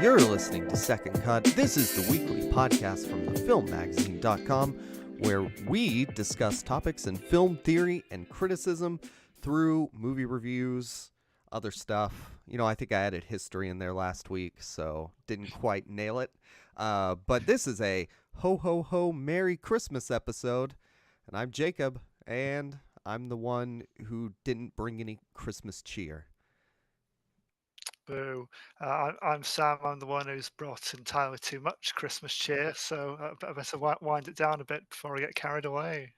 You're listening to Second Cut. This is the weekly podcast from thefilmmagazine.com where we discuss topics in film theory and criticism through movie reviews, other stuff. You know, I think I added history in there last week, so didn't quite nail it. But this is a ho ho ho Merry Christmas episode, and I'm Jacob, and I'm the one who didn't bring any Christmas cheer. Boo. I'm Sam. I'm the one who's brought entirely too much Christmas cheer, so I better wind it down a bit before I get carried away.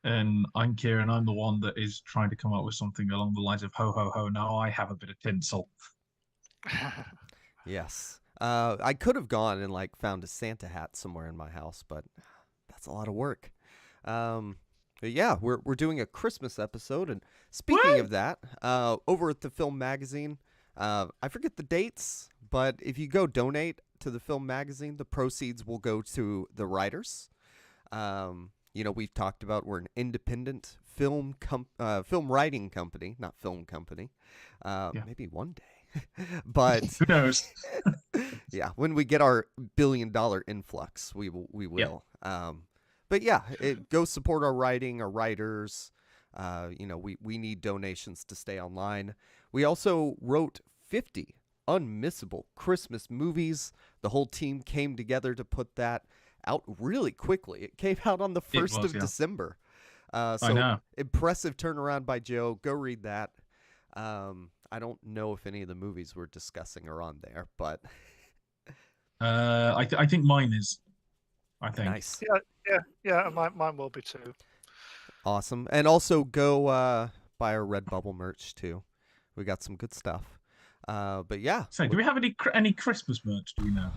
And I'm Kieran. I'm the one that is trying to come up with something along the lines of ho ho ho. Now I have a bit of tinsel. Yes. I could have gone and found a Santa hat somewhere in my house, but that's a lot of work. But yeah, we're doing a Christmas episode, and speaking of that, over at the Film Magazine, I forget the dates, but if you go donate to the Film Magazine, the proceeds will go to the writers. You know, we've talked about we're an independent film writing company, not film company. Maybe one day, but who knows? Yeah, when we get our $1 billion influx, we will. Yeah. But yeah, go support our writing, our writers. You know, we need donations to stay online. We also wrote 50 unmissable Christmas movies. The whole team came together to put that out really quickly. It came out on the 1st of December. I know. Impressive turnaround by Joe. Go read that. I don't know if any of the movies we're discussing are on there, but I think mine is. I think. Nice. Yeah. Mine will be too. Awesome. And also go buy our Redbubble merch too. We got some good stuff. But yeah. So, do we have any Christmas merch? Do we know?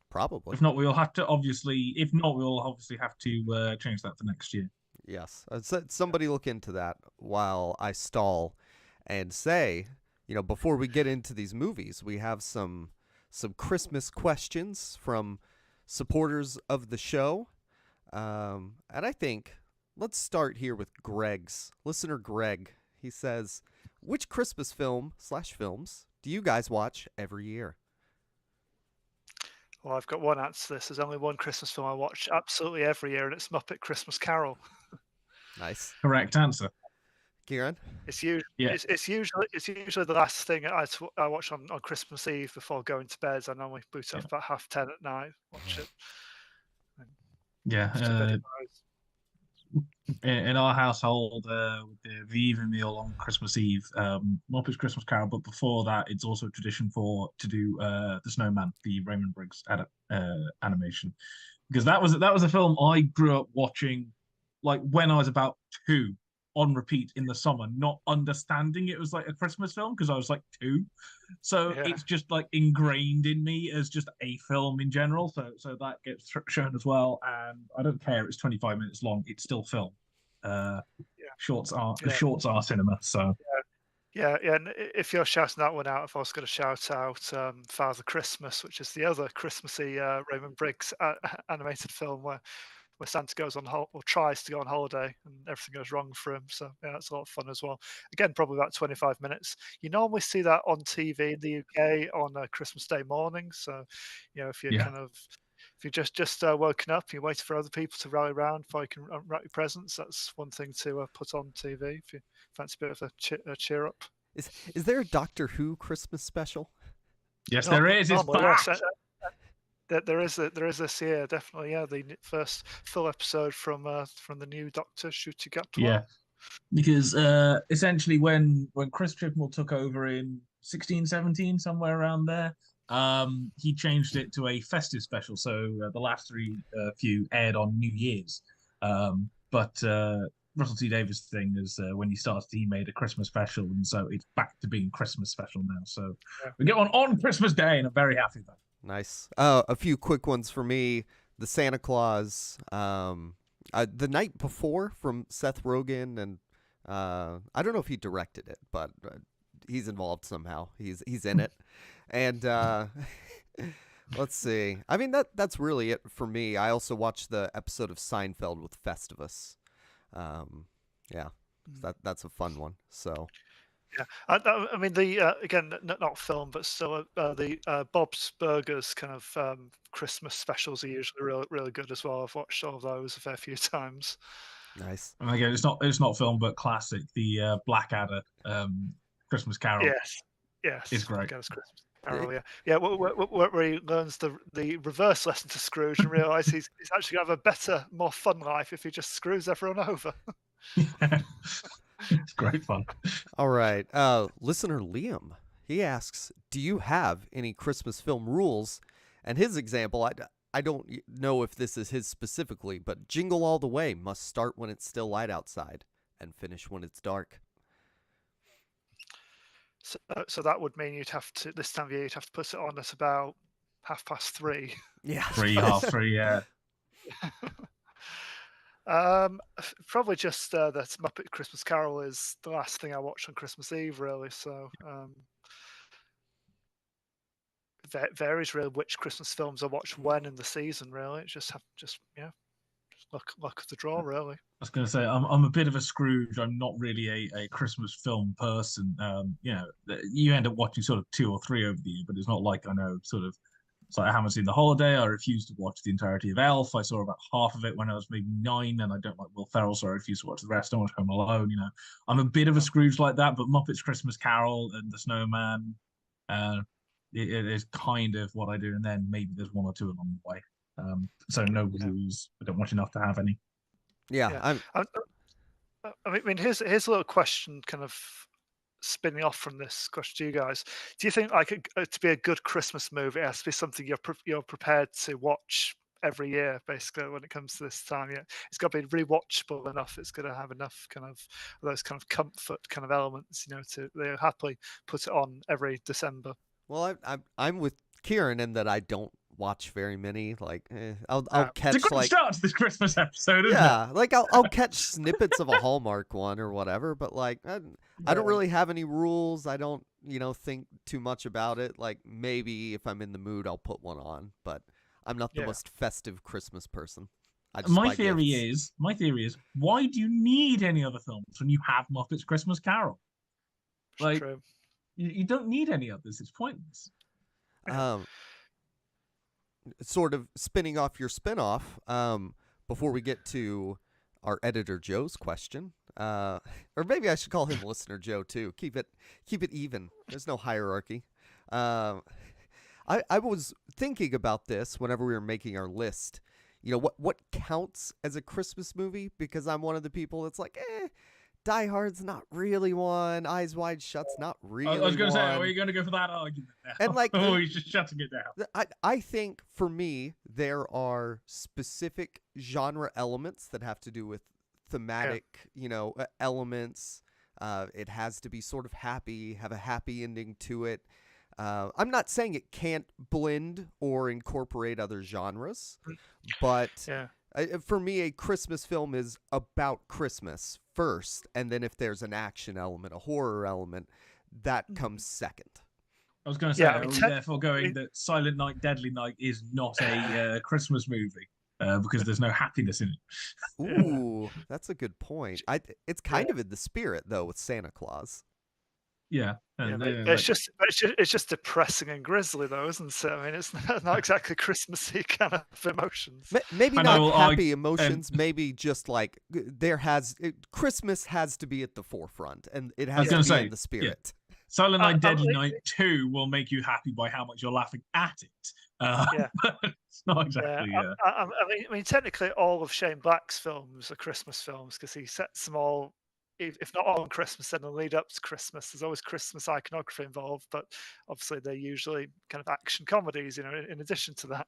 Probably. If not, we'll have to obviously. If not, we'll obviously have to change that for next year. Yes. Somebody look into that while I stall and say, you know, before we get into these movies, we have some Christmas questions from supporters of the show. And I think let's start here with listener Greg. He says, which Christmas film/films do you guys watch every year? Well, I've got one answer to this. There's only one Christmas film I watch absolutely every year, and it's Muppet Christmas Carol. Nice. Correct answer. Kieran? It's usually the last thing I watch on Christmas Eve before going to bed. I normally boot up about 10:30 at night, watch it. Yeah. In our household, with the evening meal on Christmas Eve, Muppets Christmas Carol. But before that, it's also a tradition to do the Snowman, the Raymond Briggs animation, because that was a film I grew up watching, when I was about 2. On repeat in the summer, not understanding it was a Christmas film because I was 2. So It's just ingrained in me as just a film in general. So that gets shown as well. And I don't care. It's 25 minutes long. It's still film. Shorts are cinema. So yeah. And if you're shouting that one out, if I was going to shout out Father Christmas, which is the other Christmassy Raymond Briggs animated film where Santa goes on or tries to go on holiday and everything goes wrong for him. So yeah, that's a lot of fun as well. Again, probably about 25 minutes. You normally see that on TV in the UK on Christmas Day morning. So, you know, if you're if you just woken up, you're waiting for other people to rally around before you can unwrap your presents. That's one thing to put on TV if you fancy a bit of a cheer up. Is there a Doctor Who Christmas special? Yes, there is. It's back. There is this year, definitely. Yeah, the first full episode from the new Doctor shooting up. Yeah, because essentially when Chris Chibnall took over in 16, 17, somewhere around there, he changed it to a festive special. So the last few aired on New Year's. But Russell T Davies' thing is when he started, he made a Christmas special, and so it's back to being Christmas special now. So we get one on Christmas Day, and I'm very happy about it. Nice. A few quick ones for me. The Santa Claus, The Night Before from Seth Rogen, and I don't know if he directed it, but he's involved somehow. He's in it, and let's see. I mean that's really it for me. I also watched the episode of Seinfeld with Festivus. That's a fun one. So Yeah, I mean again, not film, but still the Bob's Burgers kind of Christmas specials are usually really good as well. I've watched all of those a fair few times. Nice. And again, it's not film, but classic. The Blackadder Christmas Carol Yes, is yes, great. Black Christmas Eh, Carol. Yeah, yeah. Where he learns the reverse lesson to Scrooge and realises he's actually going to have a better, more fun life if he just screws everyone over. Yeah. It's great fun. All right. Listener Liam, he asks, do you have any Christmas film rules? And his example, I don't know if this is his specifically, but Jingle All the Way must start when it's still light outside and finish when it's dark. So that would mean this time of year you'd have to put it on at about 3:30. Yeah. 3:30, yeah. Probably just that Muppet Christmas Carol is the last thing I watch on Christmas Eve, really. So varies really which Christmas films I watch when in the season. Really, it's just luck of the draw, really. I was going to say I'm a bit of a Scrooge. I'm not really a Christmas film person. You end up watching sort of 2 or 3 over the year, but it's not like I know sort of. So I haven't seen The Holiday. I refused to watch the entirety of Elf. I saw about half of it when I was maybe 9, and I don't like Will Ferrell, so I refused to watch the rest. I watched Home Alone. I'm a bit of a Scrooge like that, but Muppets Christmas Carol and The Snowman, it is kind of what I do. And then maybe there's 1 or 2 along the way. So no rules. I don't watch enough to have any. Yeah. I mean, here's a little question, kind of spinning off from this question to you guys. Do you think to be a good Christmas movie, it has to be something you're prepared to watch every year, basically, when it comes to this time? Yeah, it's got to be rewatchable enough. It's got to have enough kind of those kind of comfort kind of elements, to they happily put it on every December. Well, I'm with Kieran in that I don't watch very many. Like, I'll catch it's a good start to this Christmas episode, isn't it? Like I'll catch snippets of a Hallmark one or whatever. But like, I don't really have any rules. I don't think too much about it. Like maybe if I'm in the mood, I'll put one on. But I'm not the most festive Christmas person. My theory is, why do you need any other films when you have Muppets Christmas Carol? Like, true. You don't need any others. It's pointless. Sort of spinning off your spinoff, before we get to our editor Joe's question, or maybe I should call him listener Joe too. Keep it even. There's no hierarchy. I was thinking about this whenever we were making our list. What counts as a Christmas movie? Because I'm one of the people that's like, Die Hard's not really one. Eyes Wide Shut's not really one. I was going to say, are you going to go for that argument now? And like, he's just shutting it down. I think for me, there are specific genre elements that have to do with thematic, elements. It has to be sort of happy, have a happy ending to it. I'm not saying it can't blend or incorporate other genres, but for me, a Christmas film is about Christmas first, and then if there's an action element, a horror element, that comes second. I was going to say, therefore going that Silent Night, Deadly Night is not a Christmas movie because there's no happiness in it. Ooh, that's a good point. It's kind of in the spirit, though, with Santa Claus. Yeah, it's just depressing and grisly, though, isn't it? I mean, it's not exactly Christmassy kind of emotions. Maybe not happy emotions. Maybe just like Christmas has to be at the forefront, and it has to be in the spirit. Yeah. Silent Night, Deadly Night 2 will make you happy by how much you're laughing at it. But it's not exactly. I mean, technically, all of Shane Black's films are Christmas films because he sets them all. If not all on Christmas, then the lead up to Christmas. There's always Christmas iconography involved, but obviously they're usually kind of action comedies. In addition to that,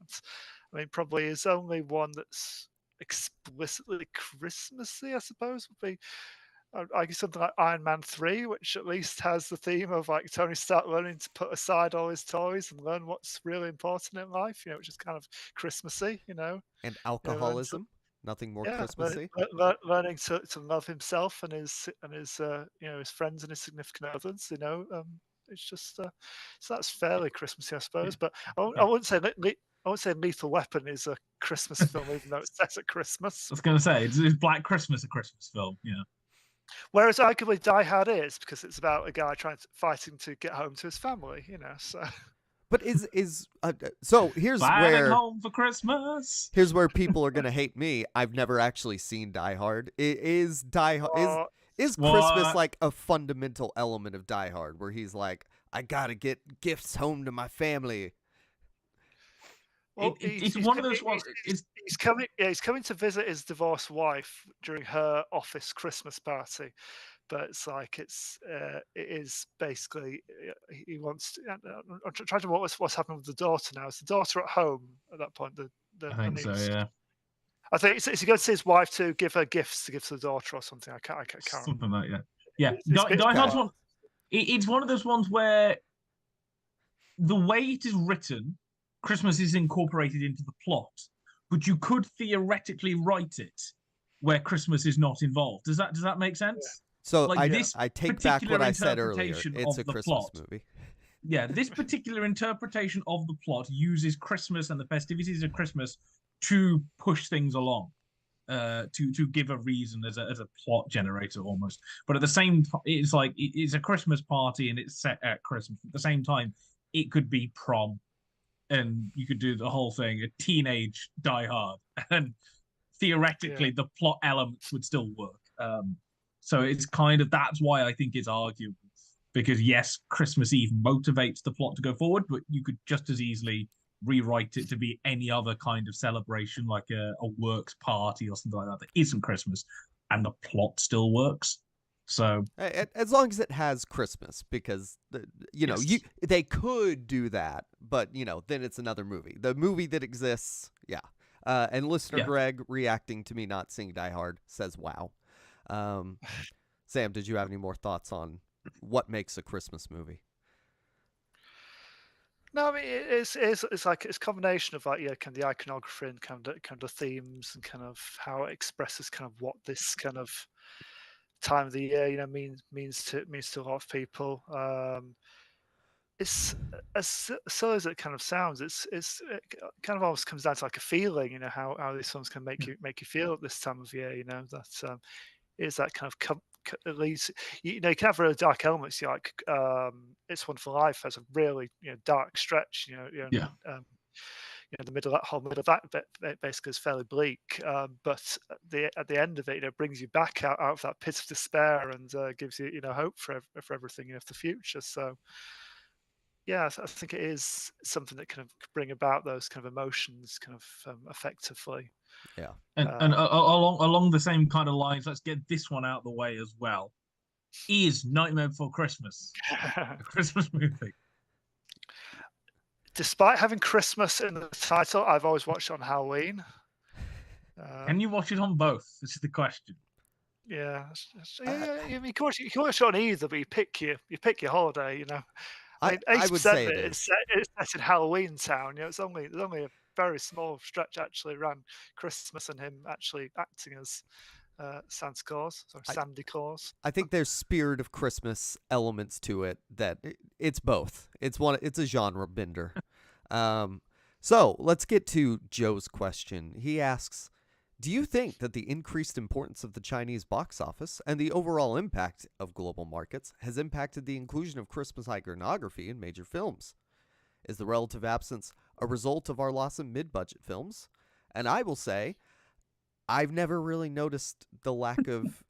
I mean, probably his only one that's explicitly Christmassy, I suppose, would be I guess something like Iron Man 3, which at least has the theme of like Tony Stark learning to put aside all his toys and learn what's really important in life. Which is kind of Christmassy. And alcoholism. Nothing more Christmassy. Learning to love himself and his his friends and his significant others. It's just so that's fairly Christmassy, I suppose. But I wouldn't say Lethal Weapon is a Christmas film, even though it's set at Christmas. I was going to say, is Black Christmas a Christmas film? Yeah. Whereas arguably Die Hard is, because it's about a guy fighting to get home to his family, so. But so here's Flying where home for Christmas. here's where people are gonna hate me. I've never actually seen Die Hard. Is Christmas What? like a fundamental element of Die Hard, where he's like, I gotta get gifts home to my family? Well, It's one of those ones. He's coming. Yeah, he's coming to visit his divorced wife during her office Christmas party, but it's like it is basically he wants. I'm trying to what's happening with the daughter now. Is the daughter at home at that point? I think so. Yeah. I think it's he goes to see his wife to give her gifts to give to the daughter or something. I can't Something remember. like that. Yeah. It's Die Hard's one. It's one of those ones where the way it is written, Christmas is incorporated into the plot, but you could theoretically write it where Christmas is not involved. Does that make sense? Yeah. So like I take back what I said earlier. It's a Christmas movie. Yeah, this particular interpretation of the plot uses Christmas and the festivities of Christmas to push things along, to give a reason as a plot generator almost. But at the same time, it's like it's a Christmas party and it's set at Christmas. At the same time, it could be prom, and you could do the whole thing, a teenage Die Hard, and theoretically the plot elements would still work. So it's kind of, that's why I think it's arguable, because yes, Christmas Eve motivates the plot to go forward, but you could just as easily rewrite it to be any other kind of celebration, like a works party or something like that isn't Christmas, and the plot still works. So as long as it has Christmas, because they could do that, but then it's another movie. The movie that exists, yeah. And listener Greg reacting to me not seeing Die Hard says, "Wow." Sam, did you have any more thoughts on what makes a Christmas movie? No, I mean it's like it's a combination of like kind of the iconography and kind of the themes and kind of how it expresses kind of what this kind of time of the year means to a lot of people. It's as silly as it kind of sounds. It kind of almost comes down to like a feeling, how these songs can make you feel at this time of year. That is that kind of at least you can have really dark elements like It's Wonderful Life has a really dark stretch. The middle of that bit basically is fairly bleak, but at the end of it, it brings you back out of that pit of despair and gives you hope for everything for the future. So yeah, I think it is something that kind of bring about those kind of emotions kind of effectively. Yeah, and along the same kind of lines, let's get this one out of the way as well. Is Nightmare Before Christmas a Christmas movie? Despite having Christmas in the title, I've always watched it on Halloween. Can you watch it on both? This is the question. Yeah, you can watch it on either, but you pick your holiday. I would say it's set in Halloween Town. There's only a very small stretch actually around Christmas and him actually acting as Santa Claus or Sandy Claus. I think there's spirit of Christmas elements to it. That it's both. It's a genre bender. So let's get to Joe's question. He asks, do you think that the increased importance of the Chinese box office and the overall impact of global markets has impacted the inclusion of Christmas iconography in major films? Is the relative absence a result of our loss in mid-budget films? And I will say, I've never really noticed the lack of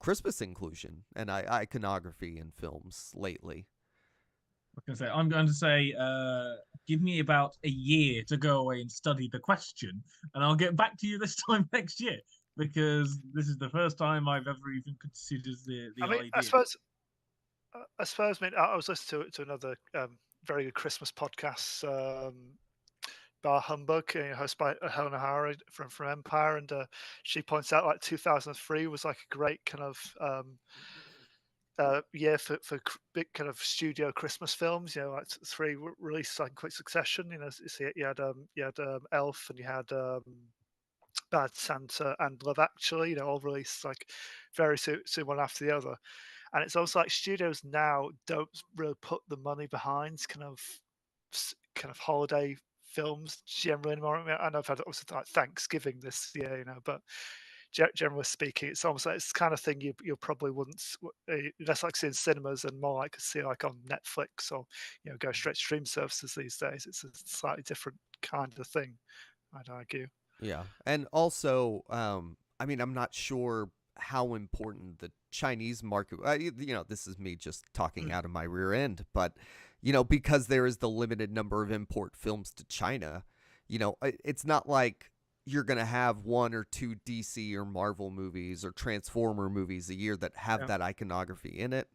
Christmas inclusion and iconography in films lately. I'm going to say, give me about a year to go away and study the question, and I'll get back to you this time next year, because this is the first time I've ever even considered the idea. I suppose. I was listening to another very good Christmas podcast, Bar Humbug, hosted by Helen O'Hara from Empire, and she points out like 2003 was like a great kind of year for big kind of studio Christmas films. Like 3 released like in quick succession. So you had Elf, and you had Bad Santa and Love Actually. All released like very soon one after the other. And it's almost like studios now don't really put the money behind kind of holiday films generally anymore. I know I've had obviously like Thanksgiving this year, but generally speaking, it's almost like it's the kind of thing you probably wouldn't less like see in cinemas and more like see like on Netflix or go straight to stream services these days. It's a slightly different kind of thing, I'd argue. Yeah. And also, I mean, I'm not sure how important the Chinese market, this is me just talking out of my rear end, but, because there is the limited number of import films to China, it's not like you're going to have 1 or 2 DC or Marvel movies or Transformer movies a year that have that iconography in it.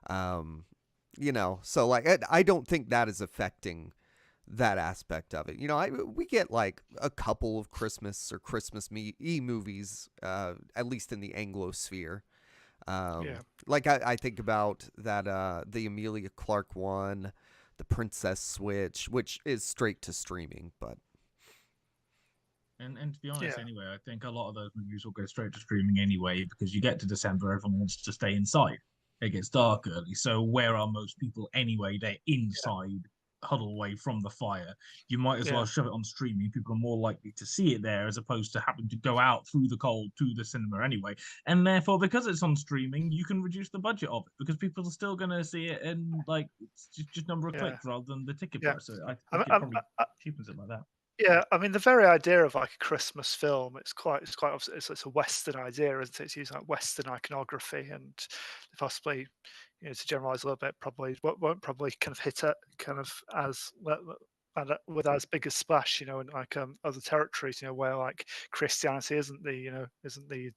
So like, I don't think that is affecting that aspect of it. We get like a couple of Christmas or Christmas movies, at least in the Anglosphere. Like I think about that, the Emilia Clarke one, the Princess Switch, which is straight to streaming, but. And to be honest, anyway, I think a lot of those movies will go straight to streaming anyway, because you get to December, everyone wants to stay inside. It gets dark early, so where are most people anyway? They're inside, huddle away from the fire. You might as well shove it on streaming. People are more likely to see it there as opposed to having to go out through the cold to the cinema anyway. And therefore, because it's on streaming, you can reduce the budget of it because people are still going to see it in like just number of clicks rather than the ticket price. So I think it probably cheapens it like that. Yeah, I mean the very idea of like a Christmas film, it's quite obvious. It's a Western idea, isn't it? It's using like Western iconography and possibly, to generalize a little bit, probably won't probably kind of hit it kind of as with as big a splash, in like other territories, where like Christianity isn't the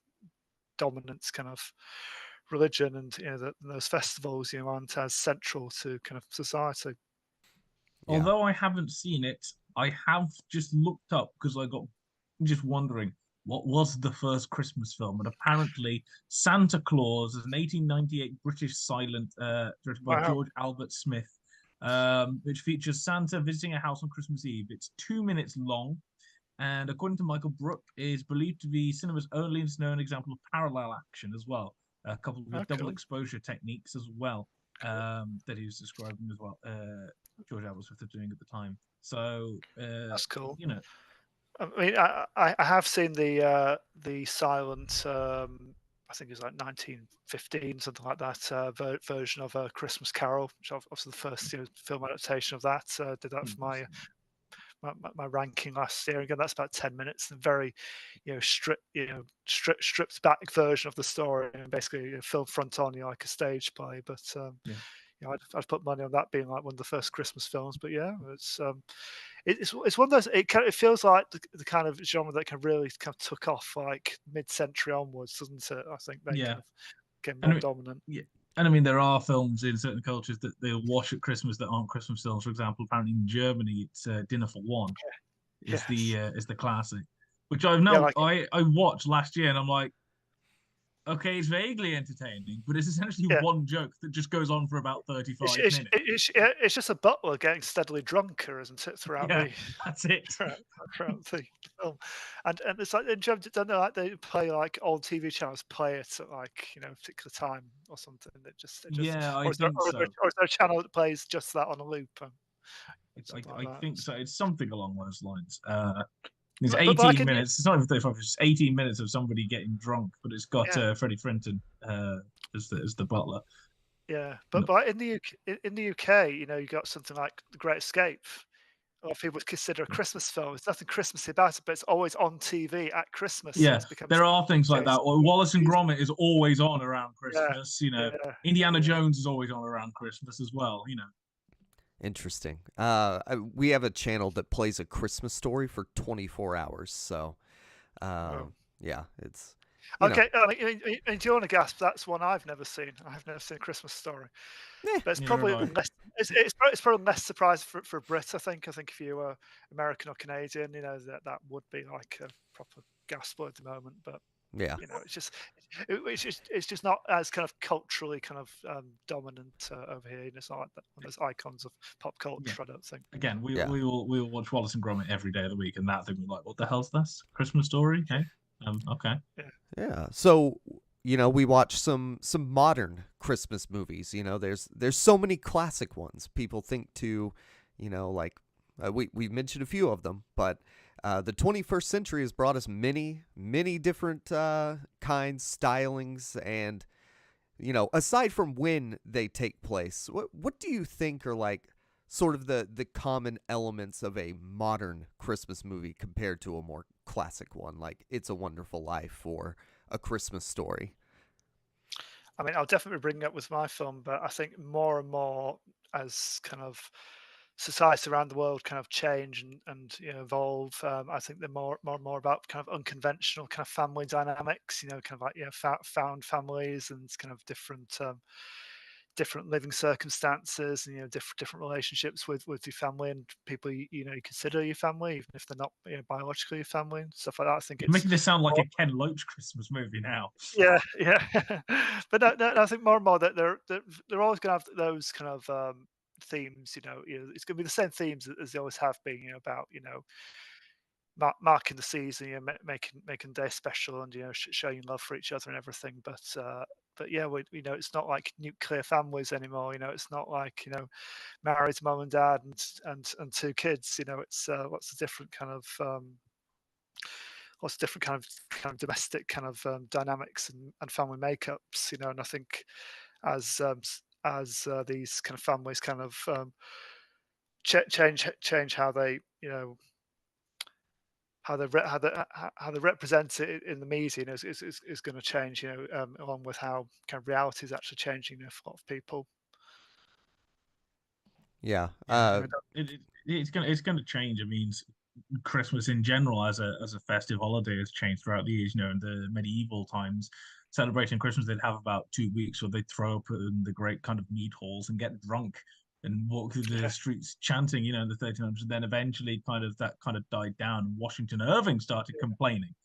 dominant kind of religion, and those festivals aren't as central to kind of society. Although I haven't seen it, I have just looked up because I got just wondering what was the first Christmas film, and apparently Santa Claus is an 1898 British silent directed by George Albert Smith, which features Santa visiting a house on Christmas Eve. It's 2 minutes long, and according to Michael Brook, is believed to be cinema's only known example of parallel action as well, coupled with double exposure techniques as well, that he was describing as well. George Albert Smith was doing at the time. So that's cool. I mean, I have seen the silent. I think it's like 1915, something like that, version of a Christmas Carol, which obviously the first film adaptation of that. Did that for my ranking last year. Again, that's about 10 minutes, and very, stripped back version of the story, and basically film front on like a stage play. But I'd put money on that being like one of the first Christmas films. But it's one of those. It feels like the kind of genre that can really kind of took off like mid-century onwards, doesn't it? I think they kind of get more dominant. Yeah. And I mean, there are films in certain cultures that they'll watch at Christmas that aren't Christmas films. For example, apparently in Germany, it's Dinner for One is the classic, which I've now I watched last year, and I'm like, okay, it's vaguely entertaining, but it's essentially one joke that just goes on for about 35 minutes. It's just a butler getting steadily drunker, isn't it, throughout that's it. throughout the film. And it's like, don't they, like they play like old TV channels play it at like a particular time or something? It just I think so. Or is there a channel that plays just that on a loop? I think so. It's something along those lines. It's 18 minutes. It's not even 35. It's 18 minutes of somebody getting drunk, but it's got Freddie Frinton as the butler. Yeah, but in the UK, you got something like The Great Escape. A lot of people would consider a Christmas film. There's nothing Christmassy about it, but it's always on TV at Christmas. Yeah, so there are things like that. Well, Wallace and Gromit is always on around Christmas. Indiana Jones is always on around Christmas as well. Interesting. We have a channel that plays A Christmas Story for 24 hours. So, it's okay. Do you want to gasp? That's one I've never seen. I've never seen A Christmas Story. But it's probably less. It's probably less surprising for a Brit. I think if you were American or Canadian, that would be like a proper gasp at the moment. But it's just not as kind of culturally kind of dominant over here. It's not like one of those icons of pop culture. I don't think. Again, we will watch Wallace and Gromit every day of the week, and that thing we're like, what the hell's this? Christmas Story? Okay. Okay. Yeah. So we watch some modern Christmas movies. There's so many classic ones. People think to, like we mentioned a few of them, but The 21st century has brought us many, many different kinds, stylings, and aside from when they take place, what do you think are like sort of the common elements of a modern Christmas movie compared to a more classic one, like It's a Wonderful Life or A Christmas Story? I mean, I'll definitely bring it up with my film, but I think more and more as kind of societies around the world kind of change and evolve. I think they're more and more about kind of unconventional kind of family dynamics. Kind of like found families and kind of different living circumstances and different relationships with your family and people you consider your family, even if they're not biologically your family and stuff like that. I think You're it's making this sound like more, a Ken Loach Christmas movie now. yeah, yeah. But no, I think more and more that they're always going to have those kind of themes. It's going to be the same themes as they always have been. About marking the season, making the day special, and showing love for each other and everything. But yeah, we know it's not like nuclear families anymore. It's not like married mum and dad and two kids. It's lots of different kind of domestic kind of dynamics and family makeups. And I think as these kind of families kind of change how they how they represent it in the media, is going to change, along with how kind of reality is actually changing, for a lot of people. Yeah. Yeah, it's gonna change. I mean, Christmas in general as a festive holiday has changed throughout the years. In the medieval times, celebrating Christmas, they'd have about 2 weeks, or they'd throw up in the great kind of mead halls and get drunk and walk through the streets chanting, in the 1300s. And then eventually, that kind of died down. And Washington Irving started complaining,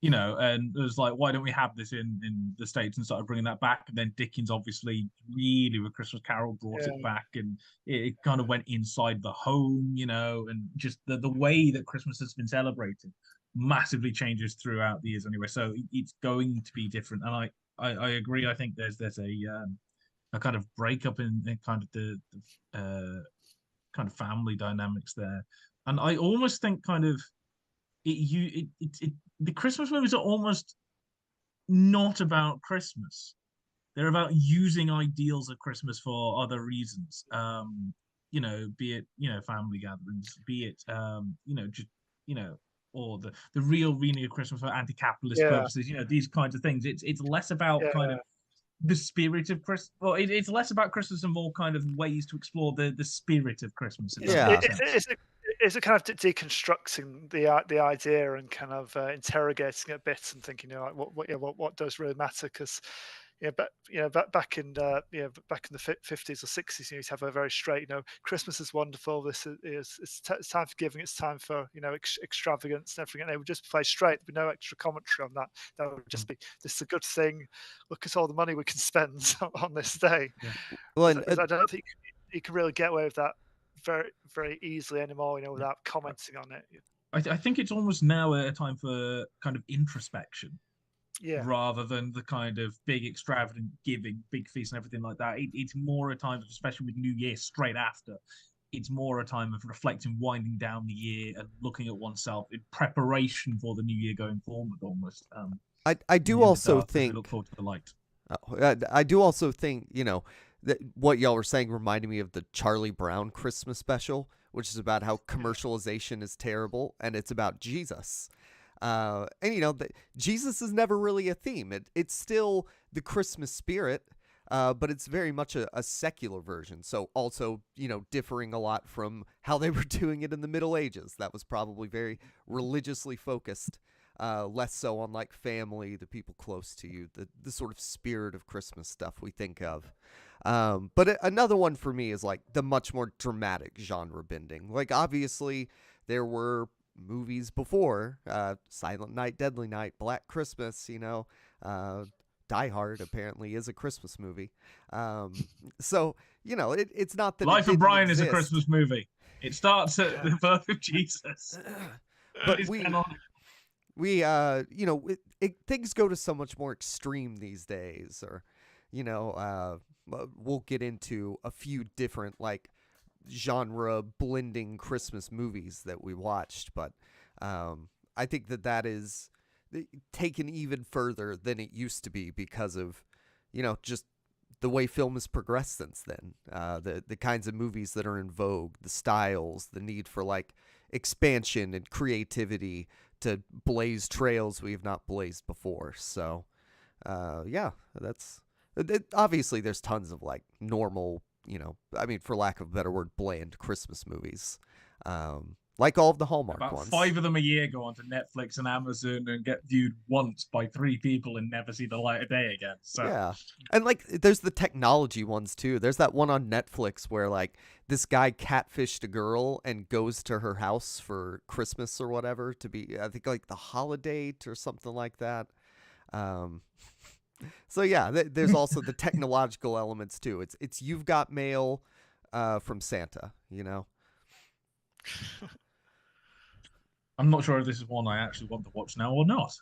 and it was like, why don't we have this in the States, and started bringing that back. And then Dickens, obviously, really with Christmas Carol, brought it back, and it kind of went inside the home, and just the way that Christmas has been celebrated massively changes throughout the years anyway. So it's going to be different, and I agree. I think there's a kind of breakup in kind of the kind of family dynamics there, and I almost think kind of the Christmas movies are almost not about Christmas. They're about using ideals of Christmas for other reasons. Be it family gatherings, be it just or the real meaning of Christmas for anti-capitalist purposes. These kinds of things. It's less about kind of the spirit of Christmas. Well, it's less about Christmas and more kind of ways to explore the spirit of Christmas. It's a kind of deconstructing the idea and kind of interrogating it a bit and thinking, what does really matter? Because back in the 50s or 60s, you'd have a very straight, Christmas is wonderful. It's time for giving. It's time for extravagance and everything. And they would just play straight. There'd be no extra commentary on that. That would just be, this is a good thing. Look at all the money we can spend on this day. Yeah. Well, I don't think you can really get away with that very, very easily anymore, without commenting on it. I think it's almost now a time for kind of introspection, rather than the kind of big extravagant giving, big feast and everything like that. It's more a time, especially with New Year straight after, it's more a time of reflecting, winding down the year, and looking at oneself in preparation for the new year going forward. Almost. I do also think look forward to the light. I do also think that what y'all were saying reminded me of the Charlie Brown Christmas special, which is about how commercialization is terrible, and it's about Jesus. And Jesus is never really a theme. It's still the Christmas spirit, but it's very much a secular version. So also, differing a lot from how they were doing it in the Middle Ages. That was probably very religiously focused, less so on like family, the people close to you, the sort of spirit of Christmas stuff we think of. But another one for me is like the much more dramatic genre bending. Like obviously there were movies before, Silent Night, Deadly Night, Black Christmas, Die Hard apparently is a Christmas movie. So, it's not that Life of Brian exist. is a Christmas movie. It starts at the birth of Jesus. But things go to so much more extreme these days, or, we'll get into a few different like genre blending Christmas movies that we watched, but I think that is taken even further than it used to be because of, just the way film has progressed since then. The kinds of movies that are in vogue, the styles, the need for like expansion and creativity to blaze trails we have not blazed before. So, yeah, that's obviously there's tons of like normal, I mean, for lack of a better word, bland Christmas movies. Like all of the Hallmark About ones. 5 of them a year go onto Netflix and Amazon and get viewed once by 3 people and never see the light of day again. So yeah. And like there's the technology ones too. There's that one on Netflix where like this guy catfished a girl and goes to her house for Christmas or whatever to be, I think, like the holiday or something like that. Um so yeah, there's also the technological elements too. It's You've Got Mail from Santa, I'm not sure if this is one I actually want to watch now or not.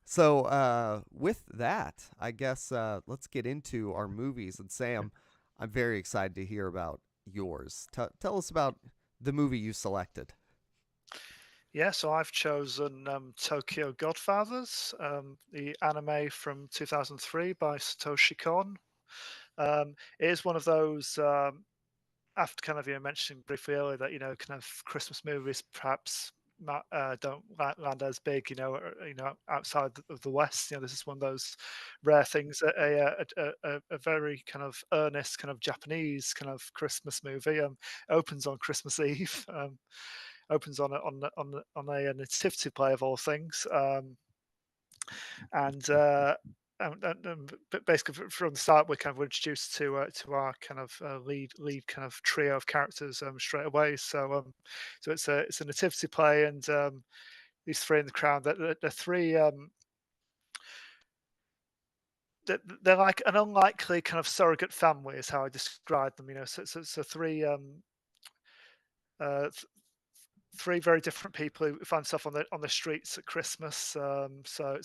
So with that, I guess let's get into our movies. And Sam, I'm very excited to hear about yours. Tell us about the movie you selected. Yeah, so I've chosen Tokyo Godfathers, the anime from 2003 by Satoshi Kon. It is one of those, after kind of mentioning briefly earlier that kind of Christmas movies perhaps don't land as big, outside of the West. This is one of those rare things that a very kind of earnest kind of Japanese kind of Christmas movie opens on Christmas Eve. Opens on a nativity play of all things, and basically from the start we're kind of introduced to our kind of lead kind of trio of characters straight away. So it's a nativity play, and these three in the crowd, the three. They're like an unlikely kind of surrogate family, is how I describe them. So three uh, three very different people who find stuff on the streets at Christmas. So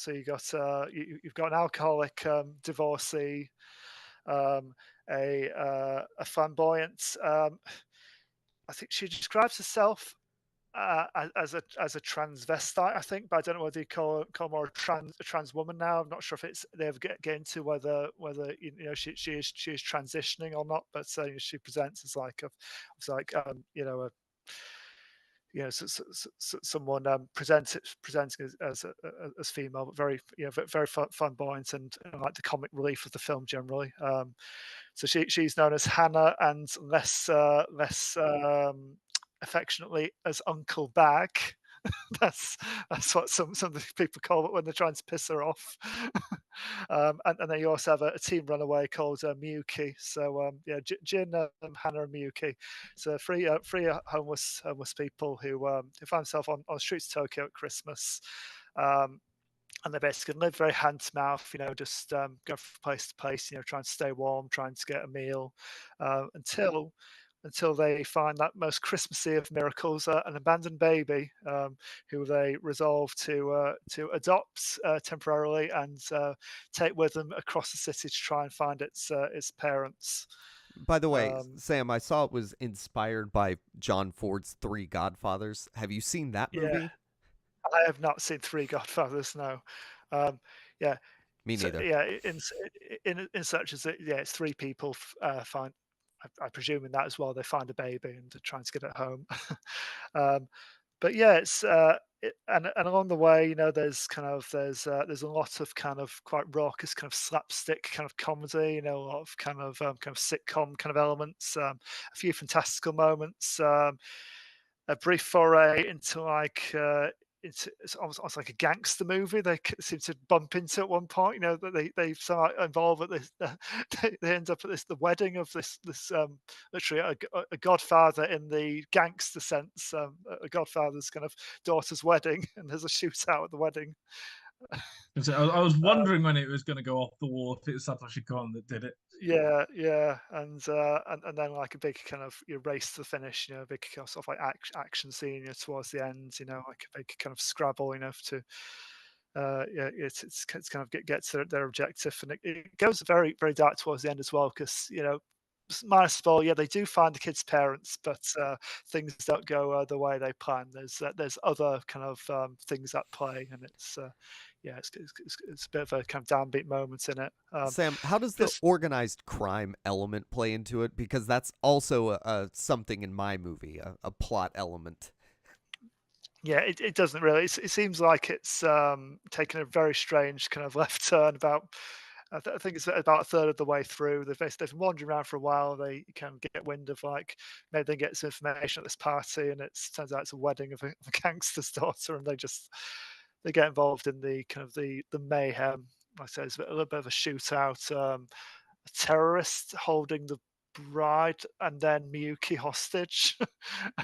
you've got an alcoholic divorcee, um, a flamboyant. I think she describes herself as a transvestite, I think, but I don't know whether you call more a trans woman now. I'm not sure if they ever get into whether she is transitioning or not. But she presents as like a someone presenting as female, but very very flamboyant and like the comic relief of the film generally. So she's known as Hannah, and less affectionately as Uncle Bag. That's what some of the people call it when they're trying to piss her off. And then you also have a team runaway called Miyuki. So yeah, Jin, Hannah, and Miyuki. So three homeless people who find themselves on the streets of Tokyo at Christmas. And they basically live very hand to mouth, just go from place to place, trying to stay warm, trying to get a meal, until they find that most Christmassy of miracles, an abandoned baby, who they resolve to adopt temporarily and take with them across the city to try and find its parents. By the way, Um, Sam, I saw it was inspired by John Ford's Three Godfathers. Have you seen that yeah, movie? I have not seen Three Godfathers. No. Yeah. Me So neither. yeah, in such as it, yeah, it's three people find. I presume in that as well, they find a baby and are trying to get it home. um, but yeah, and along the way, there's a lot of kind of quite raucous kind of slapstick kind of comedy, a lot of kind of sitcom kind of elements, a few fantastical moments, a brief foray into it's almost like a gangster movie. They seem to bump into at one point. That they somehow involve at this. They end up at the wedding of this literally a godfather in the gangster sense. A godfather's kind of daughter's wedding, and there's a shootout at the wedding. So I was Uh, wondering when it was going to go off the wall if it was Satoshi Kon that did it. yeah, and then like a big kind of race to the finish, a big sort of like action scene, towards the end, like a big kind of scrabble, to yeah, it's kind of get to their objective, and it goes very very dark towards the end as well, because minor spoil, yeah, they do find the kids' parents, but things don't go the way they plan. There's other kind of things at play, and yeah, it's a bit of a kind of downbeat moment in it. Sam, how does the This organized crime element play into it? Because that's also something in my movie, a plot element. Yeah, it doesn't really. It seems like it's taken a very strange kind of left turn. I think it's about a third of the way through. They've been wandering around for a while. They kind of get wind of like maybe they get some information at this party, and it turns out it's a wedding of a gangster's daughter, and they get involved in the kind of the mayhem. Like I say, it's a little bit of a shootout. A terrorist holding the bride and then Miyuki hostage,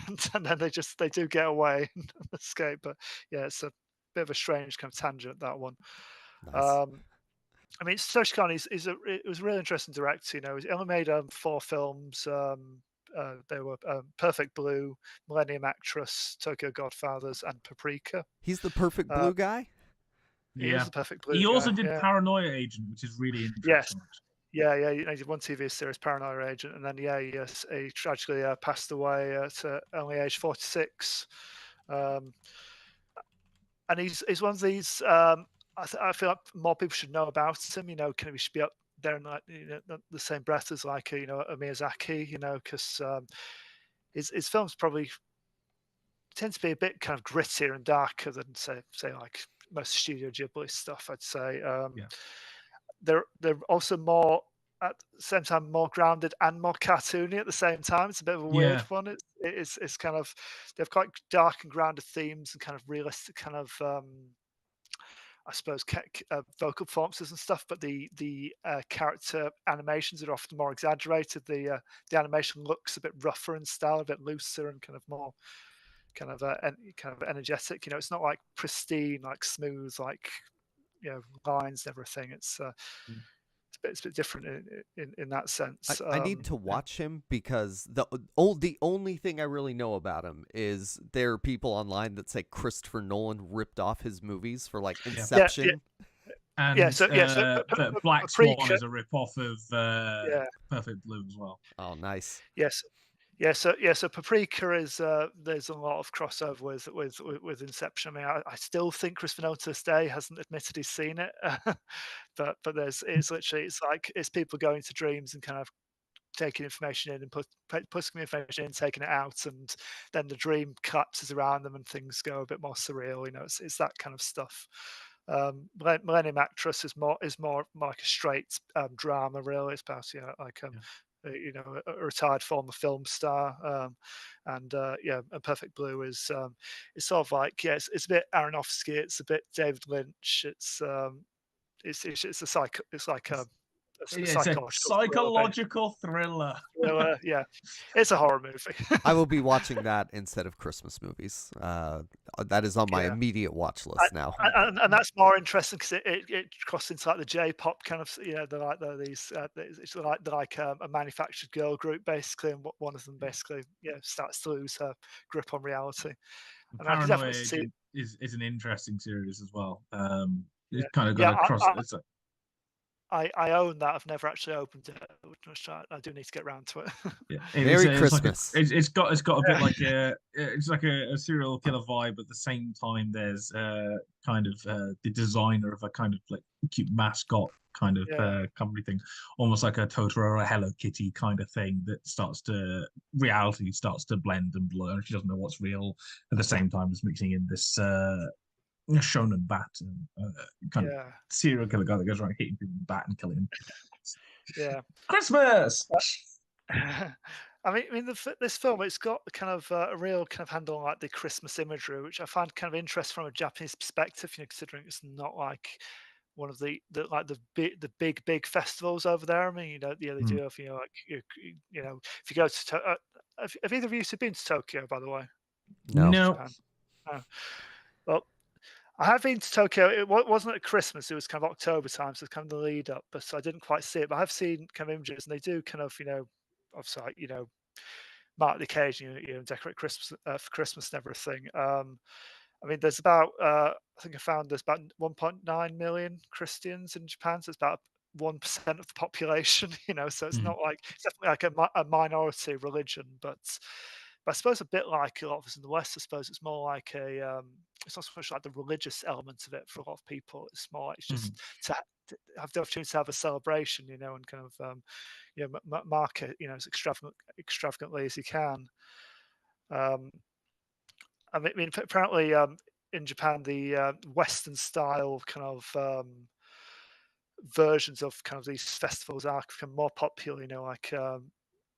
and then they do get away and escape. But yeah, it's a bit of a strange kind of tangent, that one. Nice. I mean, Satoshi Kon it was a really interesting director. He only made 4 films. They were Perfect Blue, Millennium Actress, Tokyo Godfathers, and Paprika. He's the perfect Uh, blue guy? He Yeah. is the Perfect Blue He also guy, did yeah. Paranoia Agent, which is really Yes. interesting. Yeah, he did one TV series, Paranoia Agent, and then he tragically passed away at only age 46. And he's one of these. I feel like more people should know about him. Kind of he should be up there in like the same breath as like a Miyazaki. Because his films probably tend to be a bit kind of grittier and darker than say like most Studio Ghibli stuff. I'd say. Yeah. They're also more at the same time more grounded and more cartoony at the same time. It's a bit of a weird Yeah. one. It's kind of they have quite dark and grounded themes and kind of realistic kind of I suppose vocal performances and stuff. But the character animations are often more exaggerated. The animation looks a bit rougher in style, a bit looser and kind of more kind of kind of energetic. It's not like pristine, like smooth, like lines and everything. It's a bit different in that sense. I need to watch him because the only thing I really know about him is there are people online that say Christopher Nolan ripped off his movies for like Inception. And Black Swan is a rip-off of Perfect Blue as well. Oh, nice. Yes. So Paprika is there's a lot of crossover with Inception. I mean, I still think Christopher Nolan to this day hasn't admitted he's seen it, but it's literally it's people going to dreams and kind of taking information in and putting information in, taking it out, and then the dream collapses around them and things go a bit more surreal. It's that kind of stuff. Millennium Actress is more like a straight drama, really. It's about a retired former film star, and Perfect Blue is it's sort of like it's a bit Aronofsky, it's a bit David Lynch, it's a psycho, it's like a psychological thriller. Yeah, it's a horror movie. I will be watching that instead of Christmas movies. That is on my immediate watch list now. And that's more interesting because it crosses into like the J-pop kind of, they're like it's like a manufactured girl group basically, and one of them basically starts to lose her grip on reality. And I can Paranoia definitely see is an interesting series as well. It's kind of got across. I own that. I've never actually opened it. I do need to get around to it. Yeah, Merry Christmas. It's got a bit like it's like a serial killer vibe. At the same time, there's kind of the designer of a kind of like cute mascot kind of company thing, almost like a Totoro or a Hello Kitty kind of thing. That reality starts to blend and blur. She doesn't know what's real at the same time as mixing in this shonen bat and kind of serial killer guy that goes around hitting people with a bat and killing them. Yeah. Christmas. I mean, this film, it's got kind of a real kind of handle on like the Christmas imagery, which I find kind of interesting from a Japanese perspective. Considering it's not like one of the big festivals over there. I mean, they do have like if you go to have either of you been to Tokyo, by the way? No. Well, I have been to Tokyo. It wasn't at Christmas. It was kind of October time, so it's kind of the lead up. But so I didn't quite see it. But I've seen kind of images, and they do kind of, obviously, like, mark the occasion, decorate Christmas for Christmas and everything. I mean, there's about I think I found there's about 1.9 million Christians in Japan. So it's about 1% of the population, so it's Mhm. not like it's definitely like a minority religion, but I suppose a bit like a lot of us in the West, I suppose it's more like it's not so much like the religious element of it for a lot of people. It's more like it's Mhm. just to have the opportunity to have a celebration, and kind of mark it, as extravagantly as you can. Um, I mean, apparently, in Japan, the Western style kind of versions of kind of these festivals are become more popular. Like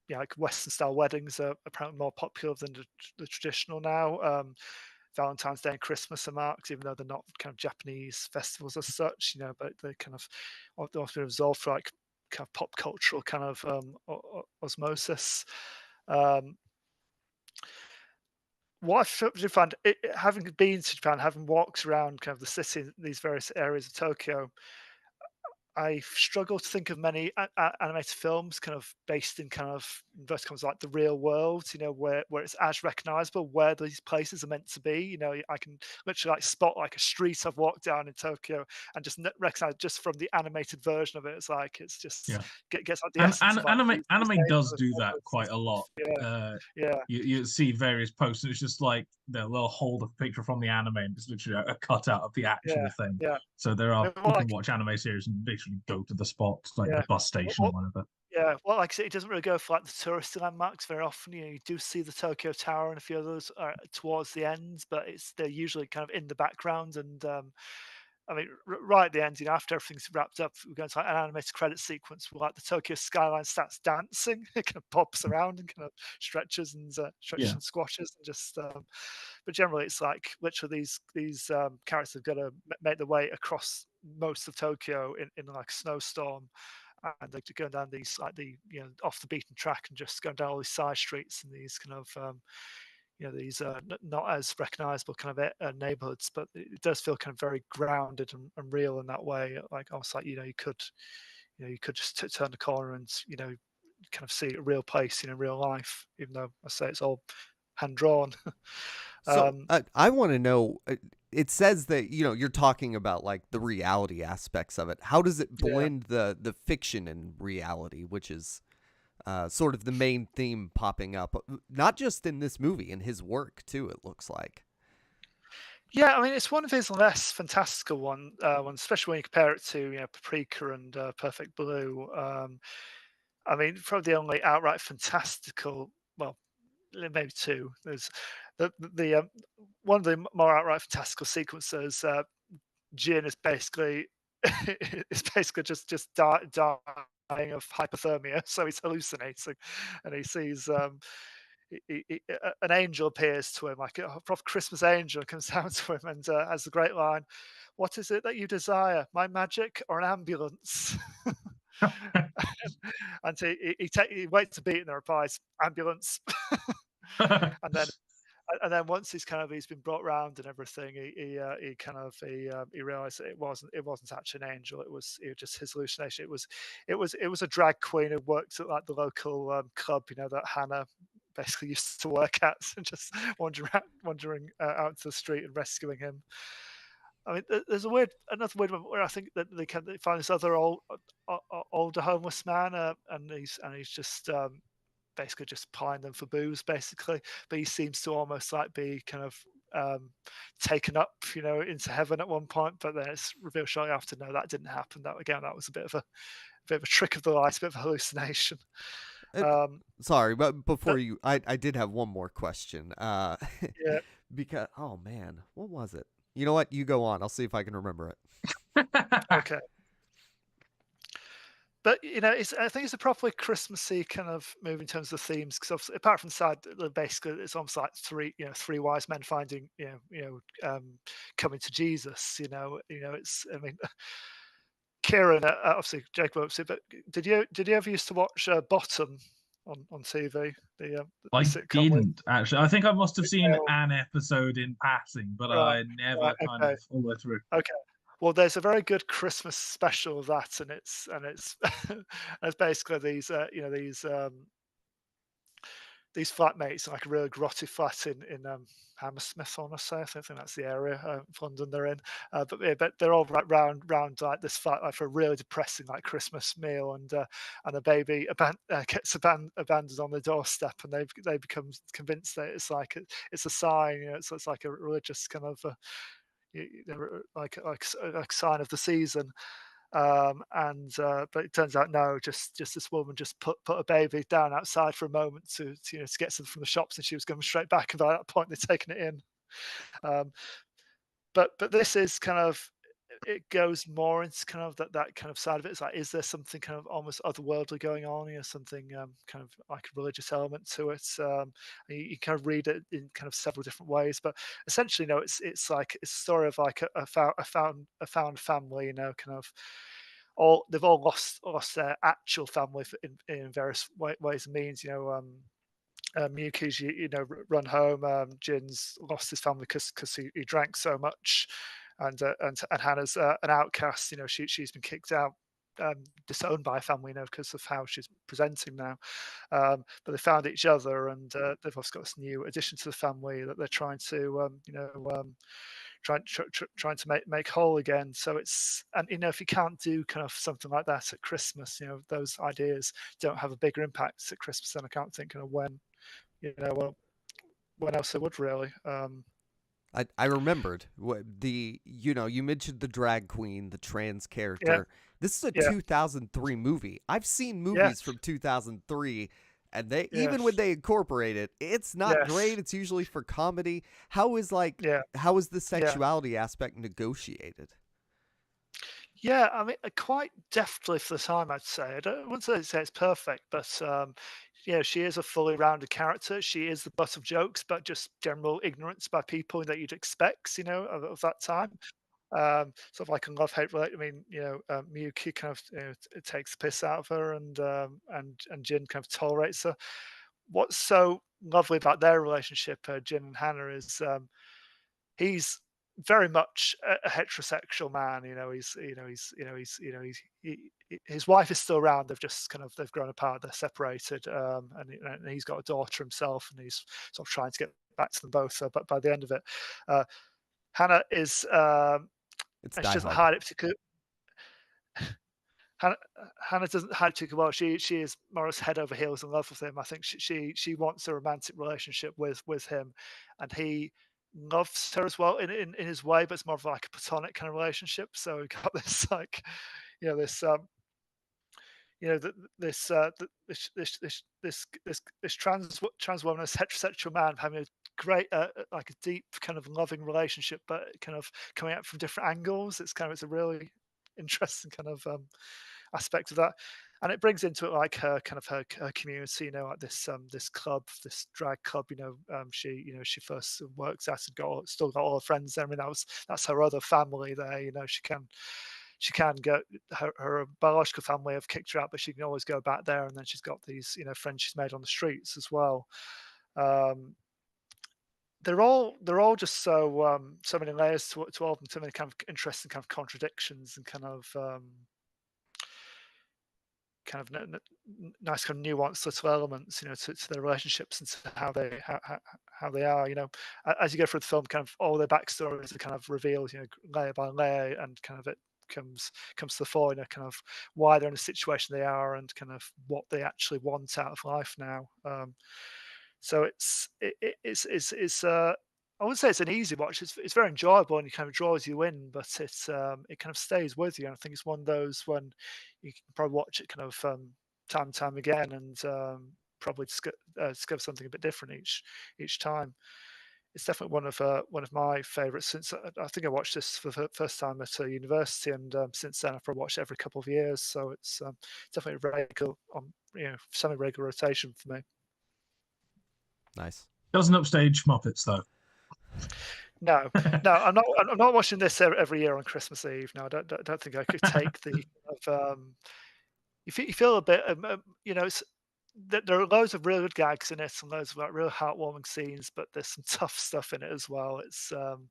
like Western style weddings are apparently more popular than the traditional now. Valentine's Day and Christmas are marked, even though they're not kind of Japanese festivals as such. But they kind of they've often been absorbed for like kind of pop cultural kind of osmosis. Um, what I find, having been to Japan, having walked around kind of the city in these various areas of Tokyo, I struggle to think of many animated films kind of based in kind of inverted commas like the real world, where it's as recognizable where these places are meant to be. I can literally like spot like a street I've walked down in Tokyo and just recognize just from the animated version of it. It's like it's just Yeah. gets like the And essence of like these anime does neighborhood do that neighborhoods and quite a lot. stuff. Yeah, Uh, yeah, you see various posts, and it's just like they'll hold a picture from the anime, and it's literally a cutout of the yeah, actual thing. yeah. So there I are mean, you more can like watch anime series and literally go to the spot, like the yeah. bus station or whatever. Yeah, well, like I said, it doesn't really go for like the touristy landmarks very often. You do see the Tokyo Tower and a few others towards the end, but they're usually kind of in the background. And I mean, right at the end, after everything's wrapped up, we're going to like an animated credit sequence where like the Tokyo skyline starts dancing. It kind of pops around and kind of stretches and stretches Yeah. and squashes and just. But generally, it's like literally these characters have got to make their way across most of Tokyo in like a snowstorm, and they're going down these like the off the beaten track and just going down all these side streets and these kind of these not as recognizable kind of neighborhoods, but it does feel kind of very grounded and real in that way. Like almost like you could just turn the corner and kind of see a real place in real life, even though I say it's all hand drawn. So I want to know. It says that you're talking about like the reality aspects of it. How does it Yeah. blend the fiction and reality, which is sort of the main theme popping up, not just in this movie, in his work too? It looks like. Yeah, I mean, it's one of his less fantastical ones, especially when you compare it to Paprika and Perfect Blue. I mean, probably the only outright fantastical, well, maybe two. There's the one of the more outright fantastical sequences. Jin is basically is basically just dying of hypothermia, so he's hallucinating, and he sees an angel appears to him, like a proper Christmas angel comes down to him and has the great line, "What is it that you desire? My magic or an ambulance?" And he waits a beat and the replies, "Ambulance." and then once he's been brought round and everything, he realized that it wasn't actually an angel. It was just his hallucination. It was a drag queen who worked at like the local club, that Hannah basically used to work at, and just wandering out to the street and rescuing him. I mean, there's another weird one where I think that they find this other older homeless man, and he's just basically just applying them for booze, basically. But he seems to almost like be kind of taken up, into heaven at one point. But then it's revealed shortly after, no, that didn't happen. That was a bit of a trick of the light, a bit of a hallucination. Uh, Um, Sorry, but before but I did have one more question. yeah, Because oh man, what was it? You know what? You go on. I'll see if I can remember it. okay. But I think it's a properly Christmassy kind of movie in terms of themes. Because apart from the side, basically, it's almost like three wise men finding, coming to Jesus. It's. I mean, Kieran, obviously Jacob obviously, but did you ever used to watch Bottom on TV, the I sitcom with didn't actually. I think I must have seen Dale? an episode in passing, but Right, I never right, kind okay, of followed through. okay. Well, there's a very good Christmas special of that, and it's it's basically these these flatmates in like a really grotty flat in Hammersmith, I want to say. I think that's the area of London they're in. But they're all round like this flat like for a really depressing like Christmas meal, and a baby gets abandoned on the doorstep, and they become convinced that it's a sign. It's like a religious kind of like sign of the season. But it turns out no, just this woman just put a baby down outside for a moment to get something from the shops, and she was going straight back, and by that point they'd taken it in. Um, but this is kind of, it goes more into kind of that kind of side of it. It's like, is there something kind of almost otherworldly going on here? Something kind of like a religious element to it. You kind of read it in kind of several different ways, but essentially, it's like it's a story of like a found family. Kind of they've all lost their actual family in various ways and means. Miyuki's run home. Jin's lost his family because he drank so much, and Hannah's an outcast. She's been kicked out, disowned by a family, because of how she's presenting now. But they found each other, and they've also got this new addition to the family that they're trying to trying to make whole again. So if you can't do kind of something like that at Christmas, those ideas don't have a bigger impact at Christmas. Then I can't think kind of when else they would really. I remembered you mentioned the drag queen, the trans character. This is a 2003 movie. I've seen movies from 2003, and they even when they incorporate it, it's not great. It's usually for comedy. How is the sexuality aspect negotiated? Yeah, I mean, quite deftly for the time, I'd say. I wouldn't say it's perfect, but she is a fully rounded character. She is the butt of jokes, but just general ignorance by people that you'd expect, of that time. Sort of like a love-hate relationship. I mean, Miyuki kind of it takes the piss out of her, and Jin kind of tolerates her. What's so lovely about their relationship, Jin and Hannah, is he's very much a heterosexual man. His wife is still around. They've grown apart. They're separated, and he's got a daughter himself, and he's sort of trying to get back to them both. But by the end of it, Hannah is It's and Die she doesn't Hard. hide it particularly. Hannah doesn't hide it particularly well. She is more or less head over heels in love with him. I think she wants a romantic relationship with him, and he loves her as well in his way, but it's more of like a platonic kind of relationship. So we got this like, this this trans woman, this heterosexual man having a great like a deep kind of loving relationship, but kind of coming out from different angles. It's a really interesting kind of aspect of that, and it brings into it like her community, like this club, this drag club. She first works at and still got all her friends there. I mean, that's her other family there. She can go. Her biological family have kicked her out, but she can always go back there. And then she's got these friends she's made on the streets as well. They're all just so many layers to all of them, so many kind of interesting kind of contradictions and kind of nice kind of nuanced little elements, to their relationships and to how they are. As you go through the film, kind of all their backstories are kind of revealed, layer by layer, and kind of it comes to the fore, kind of why they're in the situation they are, and kind of what they actually want out of life now. So it's I wouldn't say it's an easy watch. It's very enjoyable, and it kind of draws you in, but it kind of stays with you. And I think it's one of those when you can probably watch it kind of time and time again, and probably discover something a bit different each time. It's definitely one of my favourites. Since I think I watched this for the first time at university, and since then I've probably watched it every couple of years. So it's definitely regular on semi-regular rotation for me. Nice. Doesn't upstage Muppets though. No, I'm not watching this every year on Christmas Eve. No, I don't think I could take the. You feel a bit. There are loads of really good gags in it, and loads of like real heartwarming scenes, but there's some tough stuff in it as well. It's I'm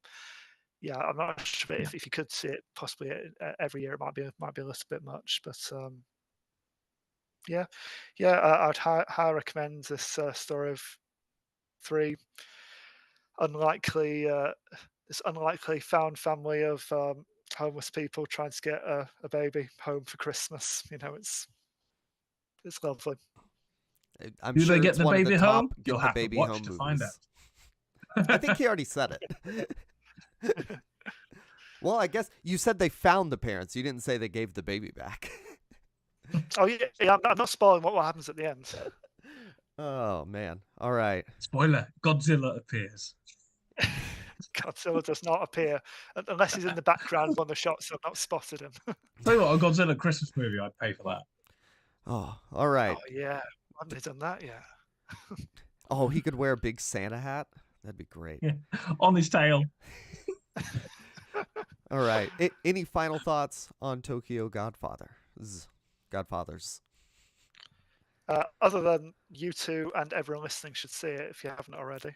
not sure if you could see it possibly every year, it might be a little bit much, but Yeah, I'd highly recommend this story of three unlikely, this unlikely found family of homeless people trying to get a baby home for Christmas. It's lovely. I'm Do they sure get it's the one of the baby top home? get You'll the have to baby watch home to find movies. out. I think he already said it. Well, I guess you said they found the parents. You didn't say they gave the baby back. Oh yeah, I'm not spoiling what happens at the end. Oh man. All right. Spoiler: Godzilla appears. Godzilla does not appear unless he's in the background of one of the shots. So I've not spotted him. Tell you what, a Godzilla Christmas movie, I'd pay for that. Oh, all right. Oh yeah, haven't they done that yet? Oh, he could wear a big Santa hat. That'd be great. Yeah. On his tail. All right. Any final thoughts on Tokyo Godfathers? Other than you two and everyone listening should see it if you haven't already.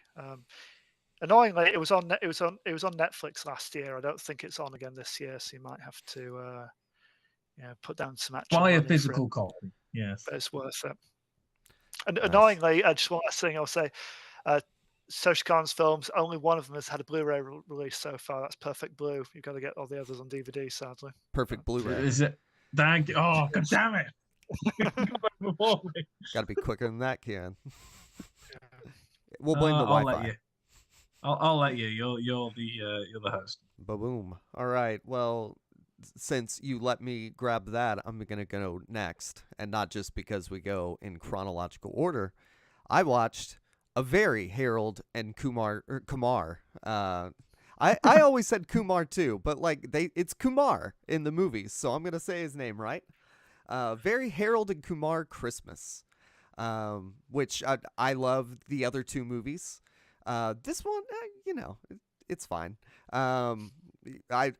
Annoyingly, it was on Netflix last year. I don't think it's on again this year, so you might have to put down some actual Buy a money for it, physical copy. Yes. but it's worth it. And Nice. annoyingly, just one last thing I'll say. Saoirse Khan's films, only one of them has had a Blu-ray release so far. That's Perfect Blue. You've got to get all the others on DVD, sadly. Perfect Blu-ray. Is it? Thank you. Oh, God damn it. Before me. Got to be quicker than that, Kian. We'll blame the I'll Wi-Fi. let you. I'll let you. You're the host. Ba-boom. All right. Well, since you let me grab that, I'm going to go next. And not just because we go in chronological order. I watched a very Harold and Kumar. I always said Kumar too, but it's Kumar in the movies, so I'm going to say his name right. Very Harold and Kumar Christmas, which I love the other two movies. This one, it's fine. I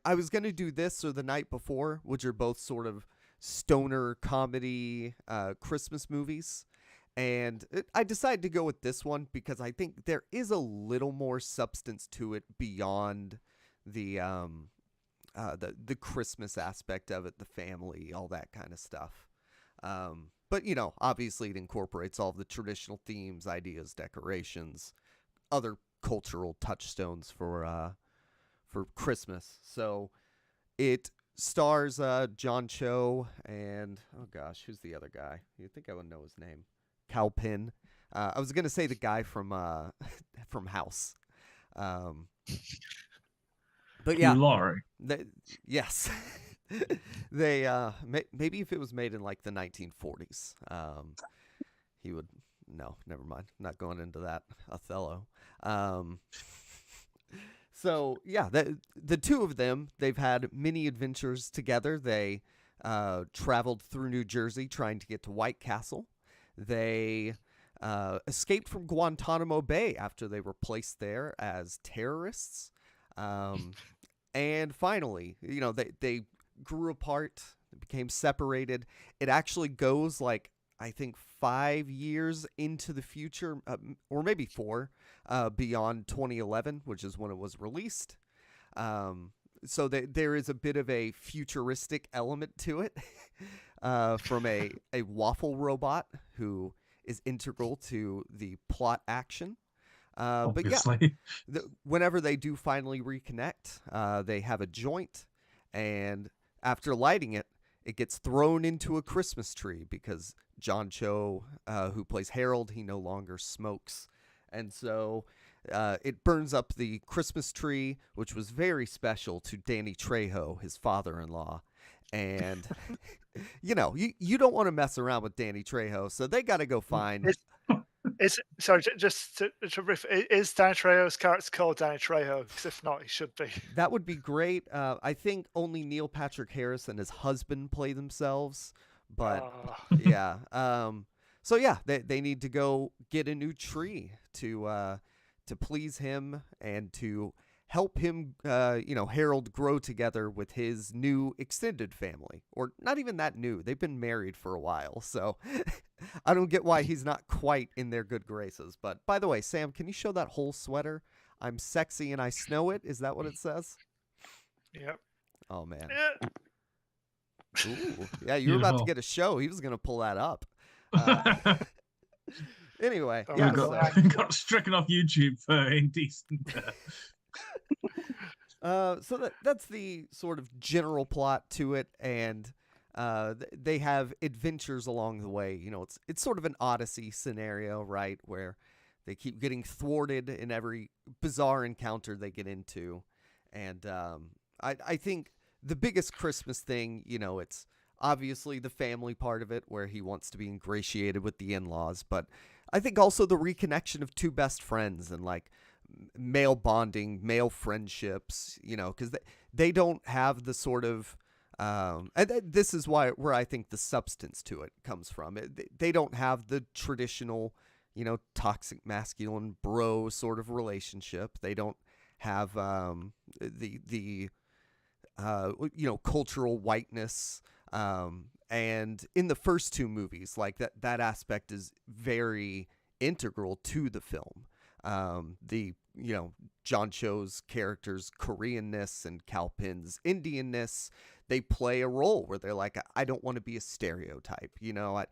was going to do this or The Night Before, which are both sort of stoner comedy Christmas movies. And I decided to go with this one because I think there is a little more substance to it beyond the Christmas aspect of it, the family, all that kind of stuff. But obviously it incorporates all the traditional themes, ideas, decorations, other cultural touchstones for Christmas. So it stars John Cho and oh gosh, who's the other guy? You'd think I would know his name. Cal Penn. I was gonna say the guy from House, but yeah, Laurie. Yes, they maybe if it was made in like the 1940s, he would. No, never mind. Not going into that. Othello. So yeah, the two of them, they've had many adventures together. They traveled through New Jersey trying to get to White Castle. They escaped from Guantanamo Bay after they were placed there as terrorists. And finally, they grew apart, became separated. It actually goes I think 5 years into the future, or maybe 4, beyond 2011, which is when it was released. So there is a bit of a futuristic element to it. From a waffle robot who is integral to the plot action. But yeah, whenever they do finally reconnect, they have a joint, and after lighting it, it gets thrown into a Christmas tree because John Cho, who plays Harold, he no longer smokes. And so it burns up the Christmas tree, which was very special to Danny Trejo, his father-in-law. And you don't want to mess around with Danny Trejo, so they got to go find. Sorry, just to riff. Is Danny Trejo's character called Danny Trejo? Because if not, he should be. That would be great. I think only Neil Patrick Harris and his husband play themselves, but yeah. So yeah, they need to go get a new tree to please him and to help him, Harold grow together with his new extended family. Or not even that new. They've been married for a while, so I don't get why he's not quite in their good graces. But by the way, Sam, can you show that whole sweater? I'm sexy and I snow it. Is that what it says? Yep. Oh, man. Ooh. Yeah, you were about to get a show. He was going to pull that up. Anyway, Oh, yeah. Uncle So, Hank. got stricken off YouTube for indecent. that's the sort of general plot to it, and they have adventures along the way. You know, it's sort of an Odyssey scenario, right, where they keep getting thwarted in every bizarre encounter they get into, and I think the biggest Christmas thing, you know, it's obviously the family part of it, where he wants to be ingratiated with the in-laws, but I think also the reconnection of two best friends and like male bonding, male friendships, you know, because they don't have the sort of this is where I think the substance to it comes from. They don't have the traditional, you know, toxic masculine bro sort of relationship. They don't have the you know, cultural whiteness. And in the first two movies, like that aspect is very integral to the film. You know, John Cho's character's Koreanness and Kal Pen's Indianness, they play a role where they're like, I don't want to be a stereotype, you know.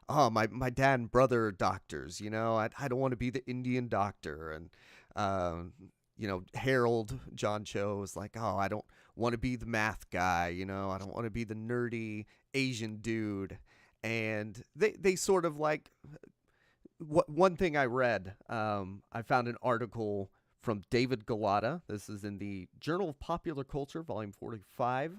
My dad and brother are doctors, you know. I don't want to be the Indian doctor. And you know, Harold, John Cho, is like, I don't want to be the math guy, you know. I don't want to be the nerdy Asian dude. And they sort of like, one thing I read, I found an article from David Galata. This is in the Journal of Popular Culture, volume 45.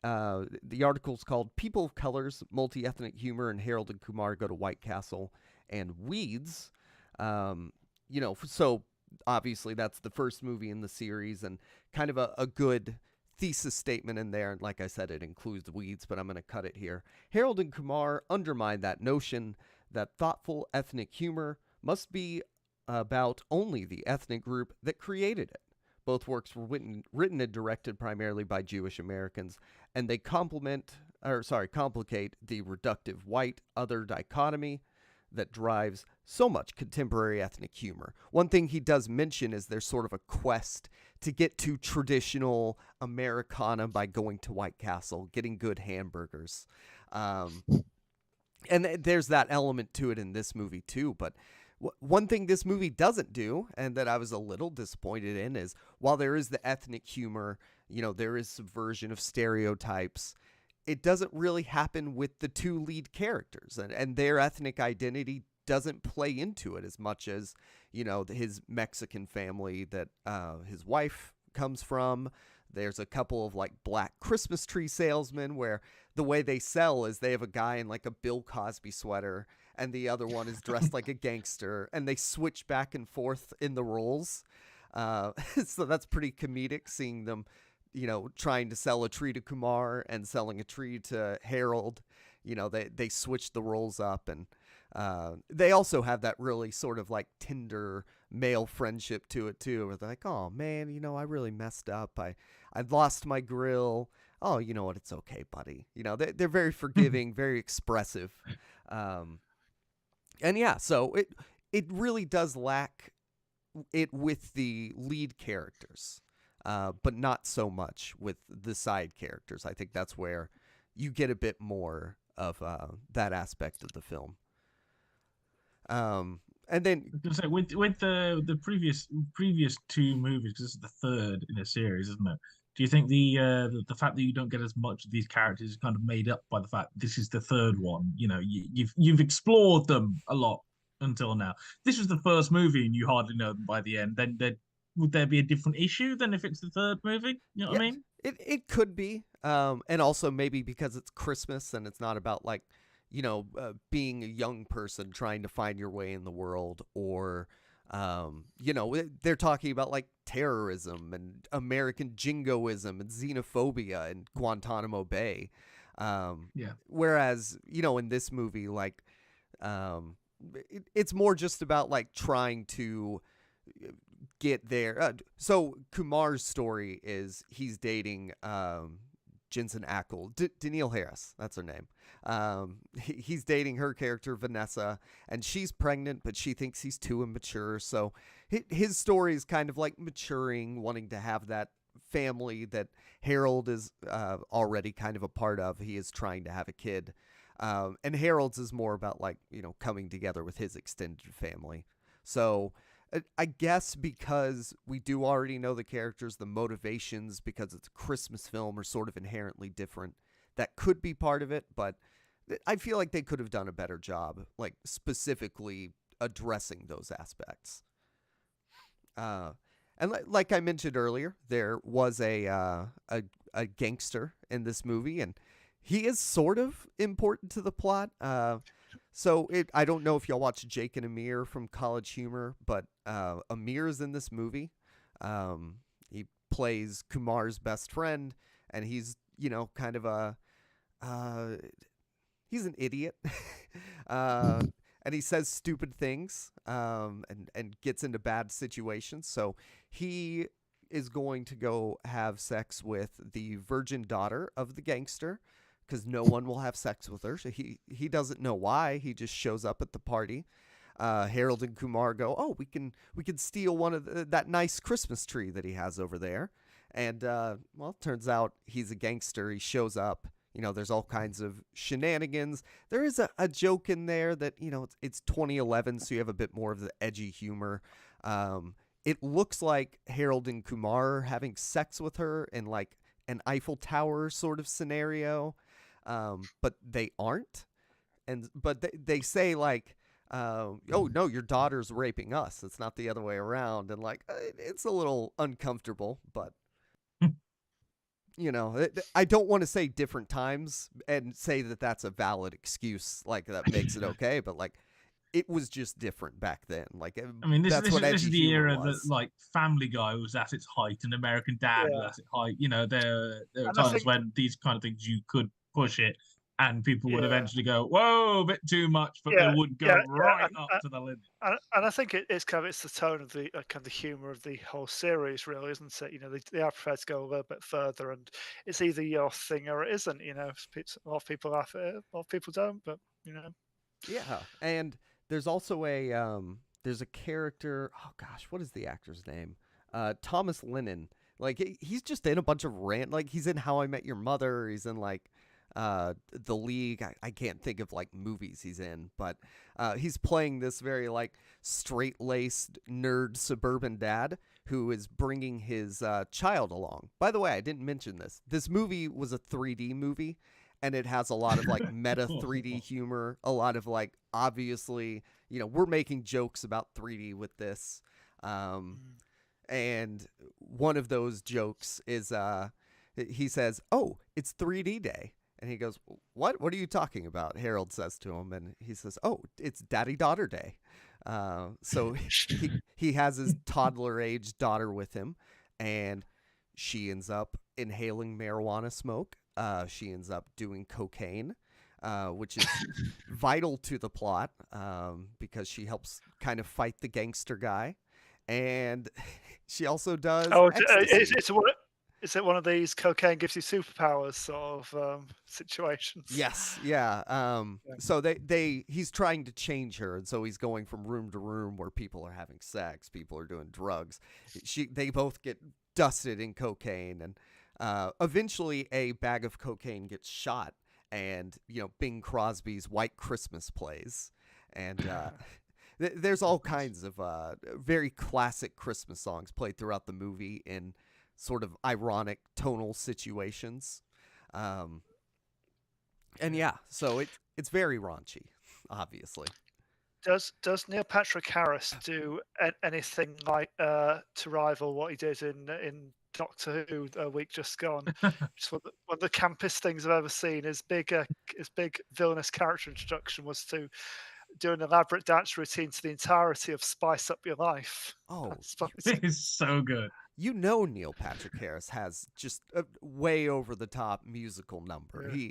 The article's called People of Colors, Multi-Ethnic Humor, and Harold and Kumar Go to White Castle and Weeds. You know, so obviously that's the first movie in the series, and kind of a good thesis statement in there. And like I said, it includes Weeds, but I'm going to cut it here. Harold and Kumar undermine that notion that thoughtful ethnic humor must be about only the ethnic group that created it. Both works were written and directed primarily by Jewish Americans, and they complicate the reductive white-other dichotomy that drives so much contemporary ethnic humor. One thing he does mention is there's sort of a quest to get to traditional Americana by going to White Castle, getting good hamburgers. And there's that element to it in this movie too, but one thing this movie doesn't do, and that I was a little disappointed in, is while there is the ethnic humor, you know, there is subversion of stereotypes, it doesn't really happen with the two lead characters, and their ethnic identity doesn't play into it as much as, you know, his Mexican family that his wife comes from. There's a couple of like black Christmas tree salesmen where the way they sell is they have a guy in like a Bill Cosby sweater and the other one is dressed like a gangster, and they switch back and forth in the roles. So that's pretty comedic, seeing them, you know, trying to sell a tree to Kumar and selling a tree to Harold. You know, they switch the roles up, and they also have that really sort of like tender male friendship to it too, where they're like, oh man, you know, I really messed up. I lost my grill. Oh, you know what? It's okay, buddy. You know, they're very forgiving, very expressive. And yeah, so it really does lack it with the lead characters, but not so much with the side characters. I think that's where you get a bit more of that aspect of the film. And then with the previous two movies, because this is the third in a series, isn't it? Do you think the fact that you don't get as much of these characters is kind of made up by the fact this is the third one? You know, you've explored them a lot until now. This was the first movie, and you hardly know them by the end. Then would there be a different issue than if it's the third movie? You know what I mean? It could be, and also maybe because it's Christmas and it's not about like, you know, being a young person trying to find your way in the world, or you know, they're talking about like terrorism and American jingoism and xenophobia in Guantanamo Bay. Whereas, you know, in this movie, like, it's more just about like trying to get there. So Kumar's story is he's dating Jensen Ackles, Danielle Harris, that's her name. He's dating her character Vanessa, and she's pregnant, but she thinks he's too immature. So his story is kind of like maturing, wanting to have that family that Harold is already kind of a part of. He is trying to have a kid. And Harold's is more about like, coming together with his extended family. So I guess because we do already know the characters, the motivations, because it's a Christmas film, are sort of inherently different. That could be part of it, but I feel like they could have done a better job, like specifically addressing those aspects. And like I mentioned earlier, there was a gangster in this movie, and he is sort of important to the plot. I don't know if y'all watch Jake and Amir from College Humor, but Amir is in this movie. He plays Kumar's best friend, and he's kind of he's an idiot. And he says stupid things, and gets into bad situations. So he is going to go have sex with the virgin daughter of the gangster, because no one will have sex with her. So he doesn't know why. He just shows up at the party. Harold and Kumar go, "Oh, we can steal one of that nice Christmas tree that he has over there." And turns out he's a gangster. He shows up. There's all kinds of shenanigans. There is a joke in there that, it's 2011, so you have a bit more of the edgy humor. It looks like Harold and Kumar are having sex with her in like an Eiffel Tower sort of scenario, but they aren't. But they say like, "Oh no, your daughter's raping us. It's not the other way around," and like it's a little uncomfortable, but. I don't want to say different times and say that that's a valid excuse, like that makes it okay, but like it was just different back then. Like, I mean, this that's what is edgy the humor era was. that like Family Guy was at its height and American Dad was Yeah. at its height. There were And I times think- when these kind of things you could push it, and people would Yeah. eventually go, "Whoa, a bit too much," but Yeah, they would go yeah, right and- up to the limit. And I think it's the tone of the kind of the humor of the whole series, really, isn't it? They are prepared to go a little bit further, and it's either your thing or it isn't. A lot of people laugh at it, a lot of people don't, but. Yeah, and there's also there's a character. Oh gosh, what is the actor's name? Thomas Lennon. Like he's just in a bunch of like he's in How I Met Your Mother. He's in like The League. I can't think of like movies he's in, but he's playing this very like straight-laced nerd suburban dad who is bringing his child along. By the way, I didn't mention this. This movie was a 3D movie, and it has a lot of like meta 3D humor, a lot of like obviously, we're making jokes about 3D with this. And one of those jokes is he says, "Oh, it's 3D day." And he goes, "What? What are you talking about?" Harold says to him, and he says, "Oh, it's daddy-daughter day." So he has his toddler-age daughter with him, and she ends up inhaling marijuana smoke. She ends up doing cocaine, which is vital to the plot because she helps kind of fight the gangster guy. And she also does ecstasy. Is it one of these cocaine gives you superpowers sort of situations? Yes, yeah. So he's trying to change her, and so he's going from room to room where people are having sex, people are doing drugs. They both get dusted in cocaine, and eventually a bag of cocaine gets shot, and Bing Crosby's White Christmas plays, and there's all kinds of very classic Christmas songs played throughout the movie in sort of ironic tonal situations. And yeah, so it's very raunchy, obviously. Does Neil Patrick Harris do anything like to rival what he did in Doctor Who a week just gone? Just one of the campest things I've ever seen. His big villainous character introduction was to do an elaborate dance routine to the entirety of "Spice Up Your Life." Oh, It is so good. Neil Patrick Harris has just a way over the top musical number. Yeah.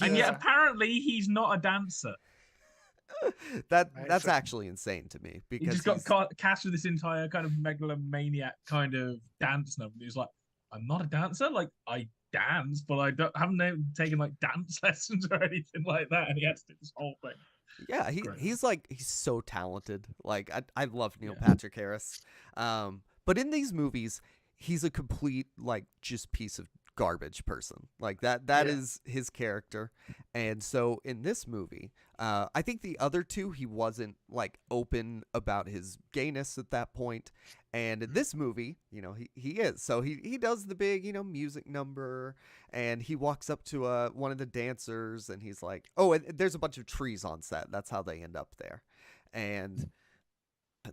And yet apparently he's not a dancer. That's actually insane to me, because he just got cast with this entire kind of megalomaniac kind of dance number. He's like, "I'm not a dancer. Like I dance, but I haven't taken like dance lessons or anything like that." And he has to do this whole thing. Yeah, he's so talented. Like I love Neil Patrick Harris. But in these movies, he's a complete like just piece of garbage person. Like that is his character. And so in this movie, I think the other two, he wasn't like open about his gayness at that point. And in this movie, you know, he is. So he does the big, you know, music number, and he walks up to one of the dancers, and he's like, oh, and there's a bunch of trees on set. That's how they end up there. And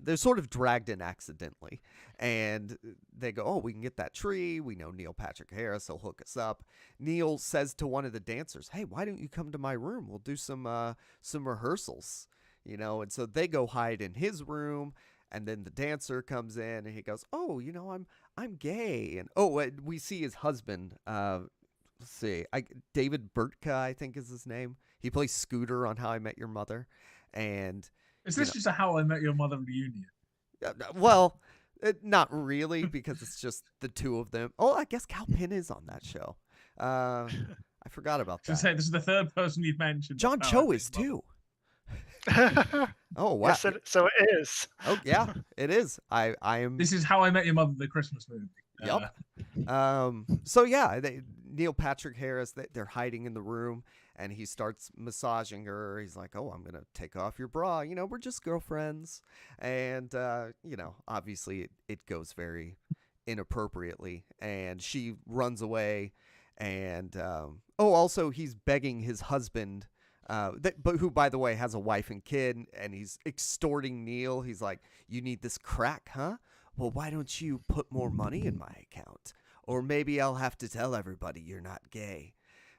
they're sort of dragged in accidentally, and they go, oh, we can get that tree. We know Neil Patrick Harris. He'll hook us up. Neil says to one of the dancers, hey, why don't you come to my room? We'll do some rehearsals, you know. And so they go hide in his room, and then the dancer comes in, and he goes, oh, you know, I'm gay. And we see his husband, let's see, David Burtka, I think is his name. He plays Scooter on How I Met Your Mother. And is this just a How I Met Your Mother reunion? Well, not really, because it's just the two of them. Oh, I guess Kal Penn is on that show. I forgot about that. Say, this is the third person you've mentioned. John Cho is too. Oh wow! Yes, so it is. Oh yeah, it is. I am. This is How I Met Your Mother, the Christmas movie. Yep. So yeah, Neil Patrick Harris, they're hiding in the room, and he starts massaging her. He's like, oh, I'm going to take off your bra. You know, we're just girlfriends. And, you know, obviously it goes very inappropriately. And she runs away. And, also he's begging his husband, but who, by the way, has a wife and kid. And he's extorting Neil. He's like, you need this crack, huh? Well, why don't you put more money in my account? Or maybe I'll have to tell everybody you're not gay.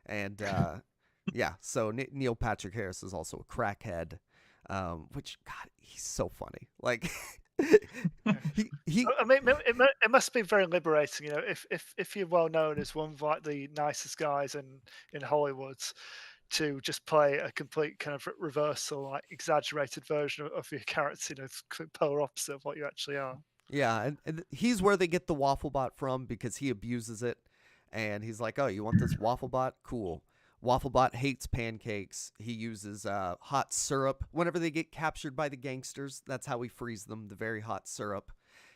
And, yeah, so Neil Patrick Harris is also a crackhead, which, God, he's so funny. Like, he I mean, it must be very liberating, you know, if you're well known as one of like the nicest guys in Hollywood, to just play a complete kind of reversal, like exaggerated version of your character, you know, polar opposite of what you actually are. Yeah, and he's where they get the waffle bot from, because he abuses it, and he's like, oh, you want this waffle bot? Cool. Wafflebot hates pancakes. He uses hot syrup. Whenever they get captured by the gangsters, that's how he frees them, the very hot syrup.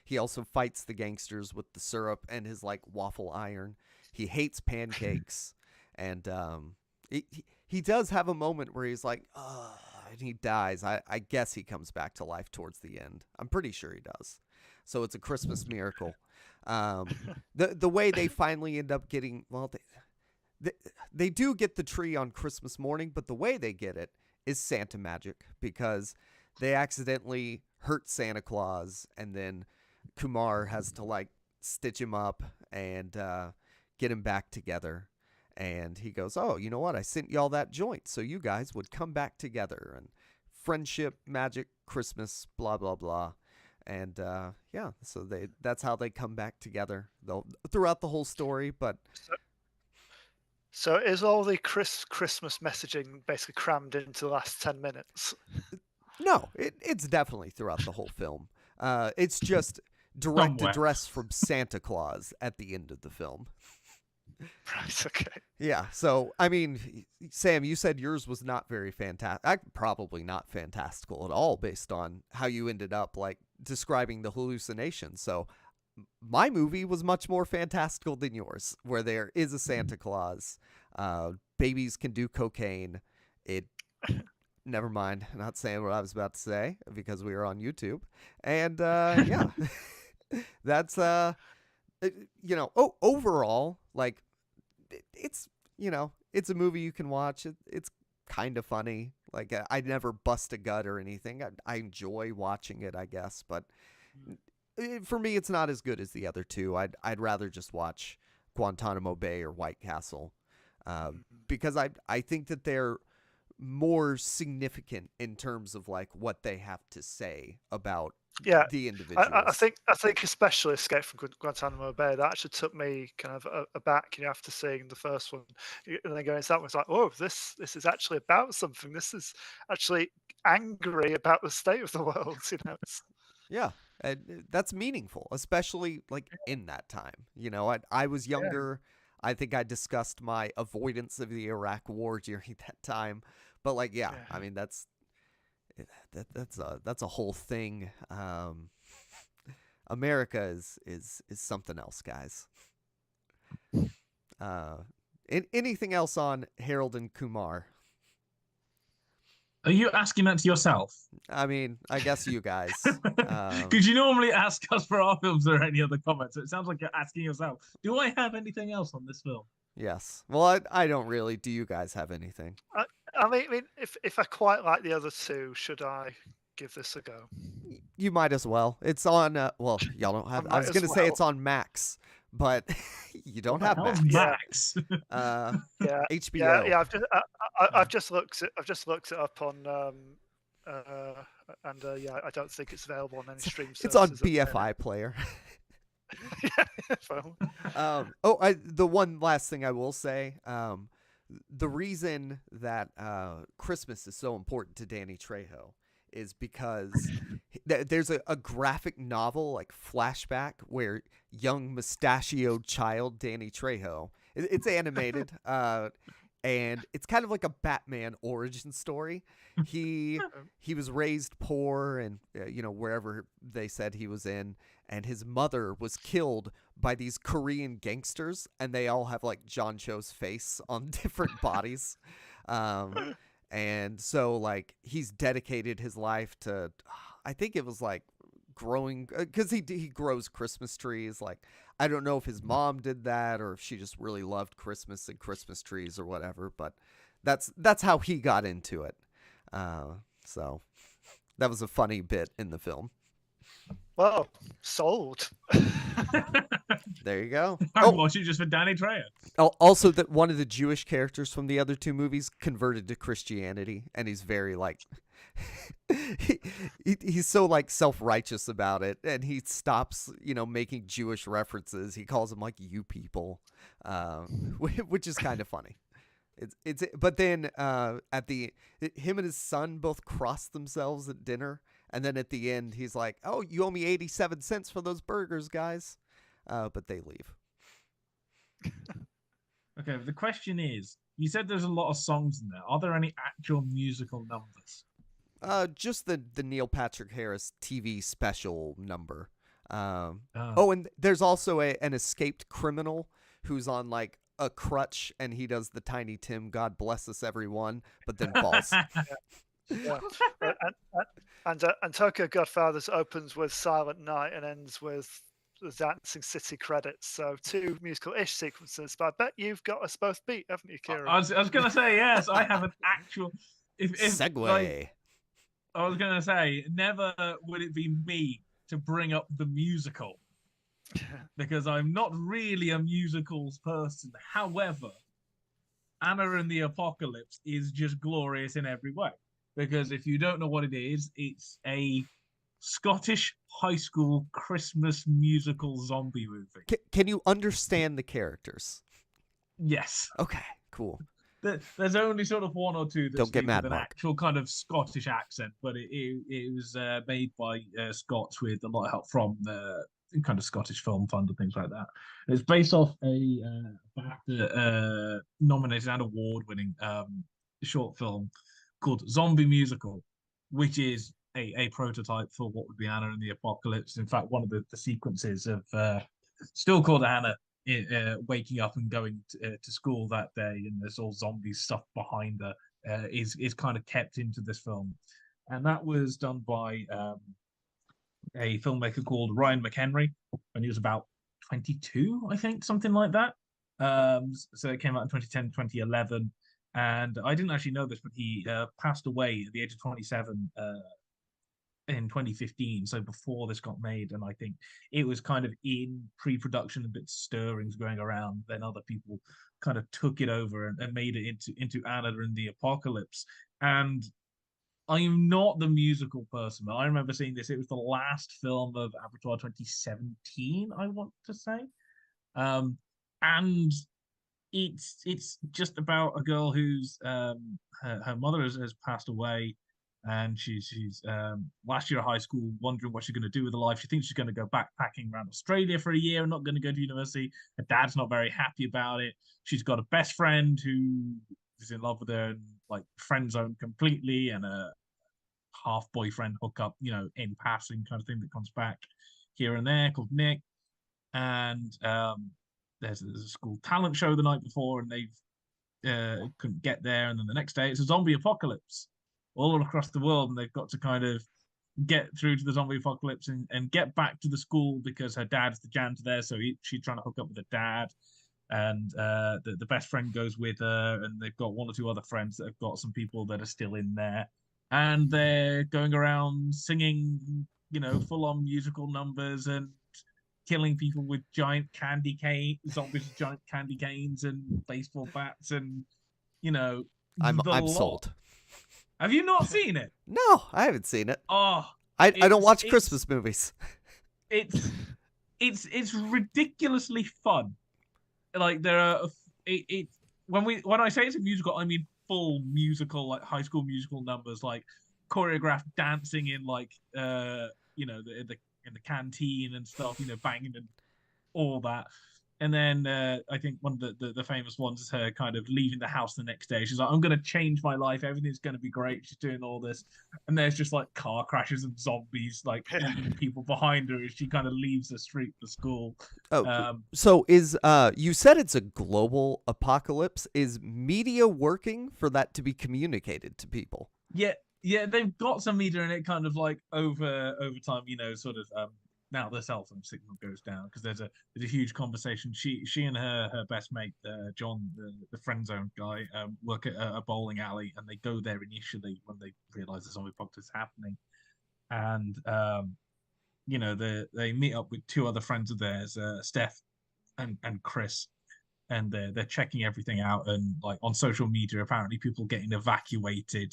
He also fights the gangsters with the syrup and his, like, waffle iron. He hates pancakes. And he does have a moment where he's like, oh, and he dies. I guess he comes back to life towards the end. I'm pretty sure he does. So it's a Christmas miracle. The way they finally end up getting, well, they do get the tree on Christmas morning, but the way they get it is Santa magic, because they accidentally hurt Santa Claus, and then Kumar has to like stitch him up and get him back together. And he goes, oh, you know what? I sent y'all that joint so you guys would come back together, and friendship, magic, Christmas, blah, blah, blah. And yeah, so that's how they come back together throughout the whole story. But so is all the Christmas messaging basically crammed into the last 10 minutes? No, it's definitely throughout the whole film. It's just direct address from Santa Claus at the end of the film. Right, okay. Yeah, so, I mean, Sam, you said yours was not very fantastic. Probably not fantastical at all, based on how you ended up, like, describing the hallucination. So my movie was much more fantastical than yours, where there is a Santa Claus. Babies can do cocaine. Never mind. Not saying what I was about to say, because we were on YouTube. And, yeah, that's, you know, overall, like, it's, you know, it's a movie you can watch. It's kind of funny. Like, I never bust a gut or anything. I enjoy watching it, I guess. But for me, it's not as good as the other two. I'd rather just watch Guantanamo Bay or White Castle, because I think that they're more significant in terms of like what they have to say about the individuals. I think especially Escape from Guantanamo Bay, that actually took me kind of aback, you know, after seeing the first one, and then going to that one, it's like, oh, this is actually about something. This is actually angry about the state of the world, you know. Yeah, and that's meaningful, especially like in that time. You know, I was younger. I think I discussed my avoidance of the Iraq War during that time. But like, yeah. I mean, that's a whole thing. America is something else, guys. Anything else on Harold and Kumar? Are you asking that to yourself? I mean, I guess you guys. Because you normally ask us for our films or any other comments. So it sounds like you're asking yourself, do I have anything else on this film? Yes. Well, I don't really. Do you guys have anything? I mean, if I quite like the other two, should I give this a go? You might as well. It's on. Well, y'all don't have. I was gonna say it's on Max, but you don't have Max. Max? Yeah, HBO. yeah. I've just looked it up on yeah, I don't think it's available on any stream services. It's on BFI Player. The one last thing I will say, the reason that Christmas is so important to Danny Trejo is because there's a graphic novel, like Flashback, where young mustachioed child Danny Trejo, it's animated, and it's kind of like a Batman origin story. He was raised poor, and wherever they said he was in, and his mother was killed by these Korean gangsters, and they all have like John Cho's face on different bodies. And so like he's dedicated his life to, I think it was like growing, because he grows Christmas trees. Like, I don't know if his mom did that or if she just really loved Christmas and Christmas trees or whatever, but that's how he got into it. So that was a funny bit in the film. Well, sold. There you go. I'm watching just for Danny Trejo. Also, that one of the Jewish characters from the other two movies converted to Christianity, and he's very like he's so like self-righteous about it, and he stops making Jewish references. He calls them like "you people," which is kind of funny. But then him and his son both cross themselves at dinner, and then at the end he's like, "Oh, you owe me 87 cents for those burgers, guys," but they leave. Okay, the question is, you said there's a lot of songs in there. Are there any actual musical numbers? Just the Neil Patrick Harris TV special number. And there's also an escaped criminal who's on like a crutch, and he does the Tiny Tim "God Bless Us Everyone," but then falls. Yeah. And Tokyo Godfathers opens with Silent Night and ends with the Dancing City credits. So 2 musical-ish sequences. But I bet you've got us both beat, haven't you, Kieran? I was going to say, yes, I have an actual... Segue. Like, I was going to say, never would it be me to bring up the musical. Because I'm not really a musicals person. However, Anna and the Apocalypse is just glorious in every way. Because if you don't know what it is, it's a Scottish high school Christmas musical zombie movie. Can you understand the characters? Yes. Okay, cool. There's only sort of one or two that don't get mad, with an actual kind of Scottish accent, but it was made by Scots with a lot of help from the kind of Scottish Film Fund and things like that. It's based off a nominated and award-winning short film called Zombie Musical, which is a prototype for what would be Anna and the Apocalypse. In fact, one of the sequences of still called Anna waking up and going to school that day, and there's all zombie stuff behind her, is kind of kept into this film. And that was done by a filmmaker called Ryan McHenry when he was about 22, I think, something like that. So it came out in 2010, 2011. And I didn't actually know this, but he passed away at the age of 27 in 2015. So before this got made, and I think it was kind of in pre-production, a bit stirrings going around. Then other people kind of took it over and made it into Anna and the Apocalypse. And I'm not the musical person, but I remember seeing this. It was the last film of Avatar 2017, I want to say, and it's just about a girl who's her mother has passed away, and she's last year at high school, wondering what she's going to do with her life. She thinks she's going to go backpacking around Australia for a year and not going to go to university. Her dad's not very happy about it. She's got a best friend who is in love with her and like friend zone completely, and a half boyfriend hookup, in passing kind of thing that comes back here and there, called Nick. And there's a school talent show the night before, and they've couldn't get there, and then the next day it's a zombie apocalypse all across the world, and they've got to kind of get through to the zombie apocalypse and get back to the school because her dad's the janitor there, so she's trying to hook up with her dad, and the best friend goes with her, and they've got one or two other friends that have got some people that are still in there, and they're going around singing, full-on musical numbers and killing people with giant zombies with giant candy canes and baseball bats, and I'm lot. sold. Have you not seen it? No, I haven't seen it. Oh, I don't watch Christmas movies. It's ridiculously fun. Like there are when I say it's a musical, I mean full musical, like High School Musical numbers, like choreographed dancing in like in the canteen and stuff, banging and all that. And then I think one of the famous ones is her kind of leaving the house the next day. She's like, I'm going to change my life. Everything's going to be great. She's doing all this. And there's just like car crashes and zombies like eating people behind her as she kind of leaves the street for school. So is you said it's a global apocalypse. Is media working for that to be communicated to people? Yeah, they've got some media in it, kind of like over time, sort of now the cell phone signal goes down because there's a huge conversation. She and her best mate John, the friend zone guy, work at a bowling alley, and they go there initially when they realize the zombie apocalypse is happening, and they meet up with two other friends of theirs, Steph and Chris, and they're checking everything out, and like on social media apparently people getting evacuated.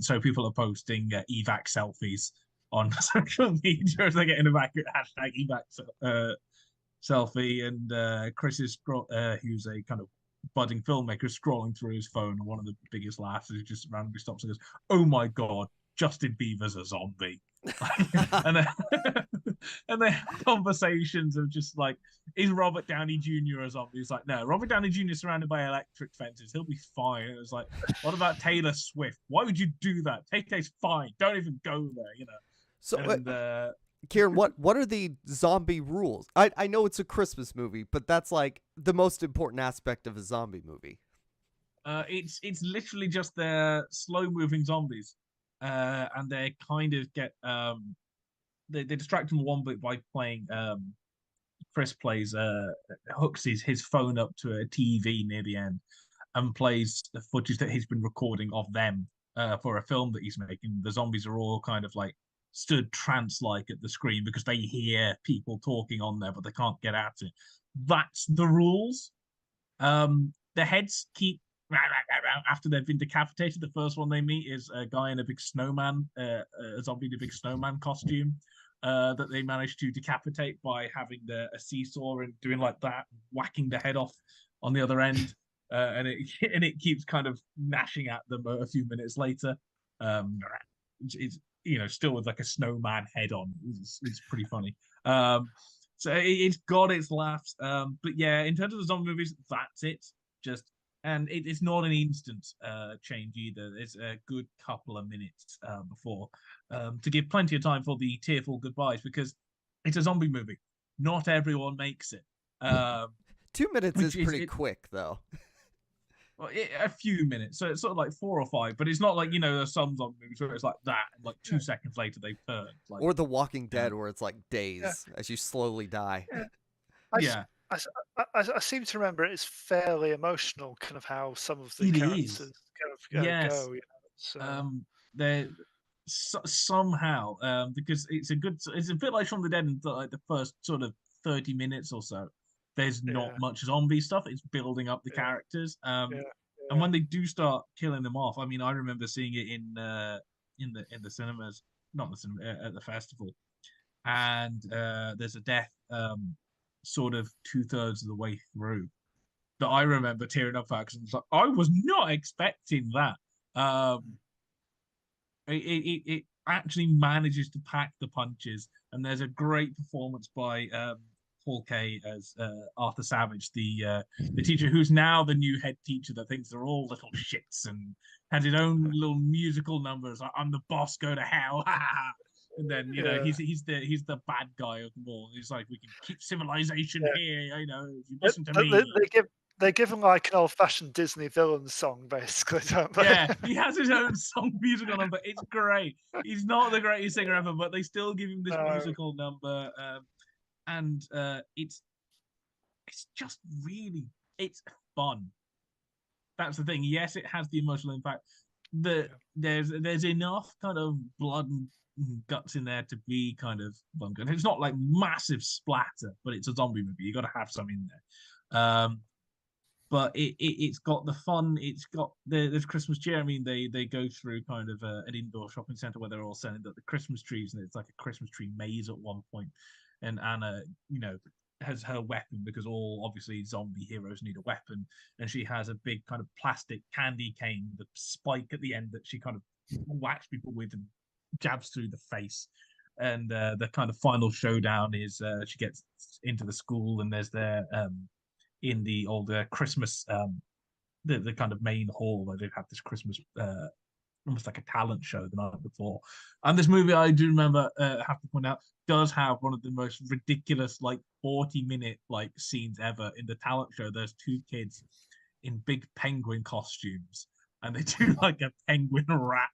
So people are posting evac selfies on social media as they get an hashtag evac selfie, and Chris is who's a kind of budding filmmaker, scrolling through his phone, and one of the biggest laughs is just randomly stops and goes, "Oh my god, Justin Bieber's a zombie." and then conversations of just like, is Robert Downey Jr. a zombie? It's like, no, Robert Downey Jr. is surrounded by electric fences. He'll be fine. And it's like, what about Taylor Swift? Why would you do that? Tay-Tay's fine. Don't even go there, So, and, Kieran, what are the zombie rules? I know it's a Christmas movie, but that's like the most important aspect of a zombie movie. It's literally just they're slow-moving zombies. And they kind of get they distract him one bit by playing Chris plays hooks his phone up to a TV near the end and plays the footage that he's been recording of them for a film that he's making. The zombies are all kind of like stood trance-like at the screen because they hear people talking on there, but they can't get at it. That's the rules. The heads keep after they've been decapitated. The first one they meet is a guy in a big snowman, a zombie in a big snowman costume that they managed to decapitate by having a seesaw and doing like that, whacking the head off on the other end, and it keeps kind of gnashing at them a few minutes later. It's still with like a snowman head on. It's pretty funny. So it's got its laughs. But yeah, in terms of the zombie movies, that's it. And it's not an instant change either. There's a good couple of minutes before to give plenty of time for the tearful goodbyes, because it's a zombie movie. Not everyone makes it. 2 minutes is pretty quick, though. Well, a few minutes, so it's sort of like 4 or 5, but it's not like there's some zombie movies where it's like that, and like 2 seconds later they've turned. Like, or The Walking Dead, where it's like days as you slowly die. I seem to remember it's fairly emotional, kind of how some of the characters kind of go. So. They're somehow because it's a bit like Shaun of the Dead in like the first sort of 30 minutes or so. There's not much zombie stuff. It's building up the characters. And when they do start killing them off, I mean, I remember seeing it in the cinemas, not the cinema, at the festival, and there's a death sort of 2/3 of the way through that I remember tearing up at, because like, I was not expecting that. It actually manages to pack the punches, and there's a great performance by Paul Kaye as Arthur Savage, the teacher who's now the new head teacher that thinks they're all little shits and has his own little musical numbers. Like, I'm the boss, go to hell. And then he's the bad guy of them all. He's like, we can keep civilization here, if you listen to me. They give him like an old-fashioned Disney villain song, basically, don't they? Yeah, he has his own song musical number. It's great. He's not the greatest singer ever, but they still give him this musical number, and it's just really, it's fun. That's the thing. Yes, it has the emotional impact. There's enough kind of blood and guts in there to be kind of fun. It's not like massive splatter, but it's a zombie movie. You got to have some in there. But it's got the fun. It's got there's Christmas cheer. I mean, they go through kind of an indoor shopping center where they're all selling the Christmas trees, and it's like a Christmas tree maze at one point. And Anna, has her weapon, because all obviously zombie heroes need a weapon, and she has a big kind of plastic candy cane, the spike at the end that she kind of whacks people with and jabs through the face. And the kind of final showdown is she gets into the school, and there's in the older Christmas, the kind of main hall where they've had this Christmas, almost like a talent show the night before. And this movie, I do remember, have to point out, does have one of the most ridiculous, 40-minute scenes ever in the talent show. There's two kids in big penguin costumes, and they do like a penguin rap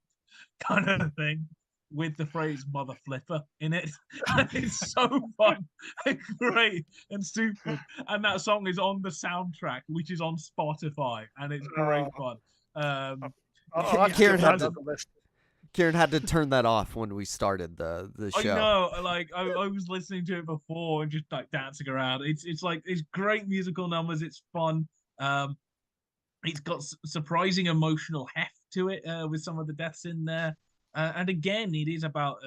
kind of thing with the phrase "mother flipper" in it. And it's so fun and great and stupid. And that song is on the soundtrack, which is on Spotify, and it's great fun. Kieran had to turn that off when we started the show. I know, I was listening to it before and just dancing around. It's great musical numbers. It's fun. It's got surprising emotional heft to it with some of the deaths in there. And again, it is about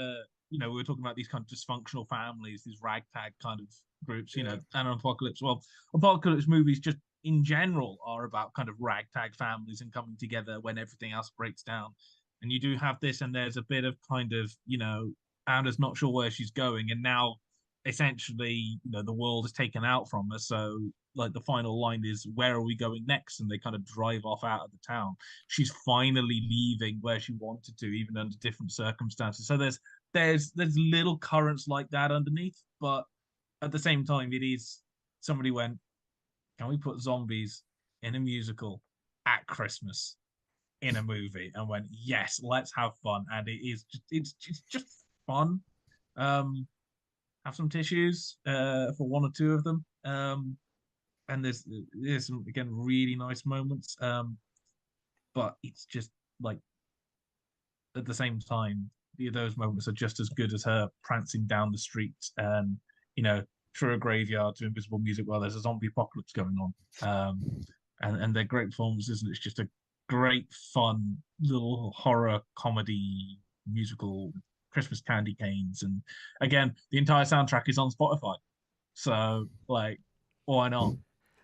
we were talking about these kind of dysfunctional families, these ragtag kind of groups, and Apocalypse. Well, Apocalypse movies just in general are about kind of ragtag families and coming together when everything else breaks down. And you do have this, and there's a bit of kind of, Anna's not sure where she's going, and now essentially, the world is taken out from her. So the final line is, where are we going next? And they kind of drive off out of the town. She's finally leaving where she wanted to, even under different circumstances. So there's little currents like that underneath, but at the same time, it is somebody went, can we put zombies in a musical at Christmas in a movie? And went, yes, let's have fun. And it's just fun. Have some tissues for one or two of them. And there's some, again, really nice moments. But it's just at the same time, those moments are just as good as her prancing down the street and, through a graveyard to invisible music while there's a zombie apocalypse going on. And they're great performances, and it's just a great, fun little horror comedy musical, Christmas candy canes. And again, the entire soundtrack is on Spotify. So, why not?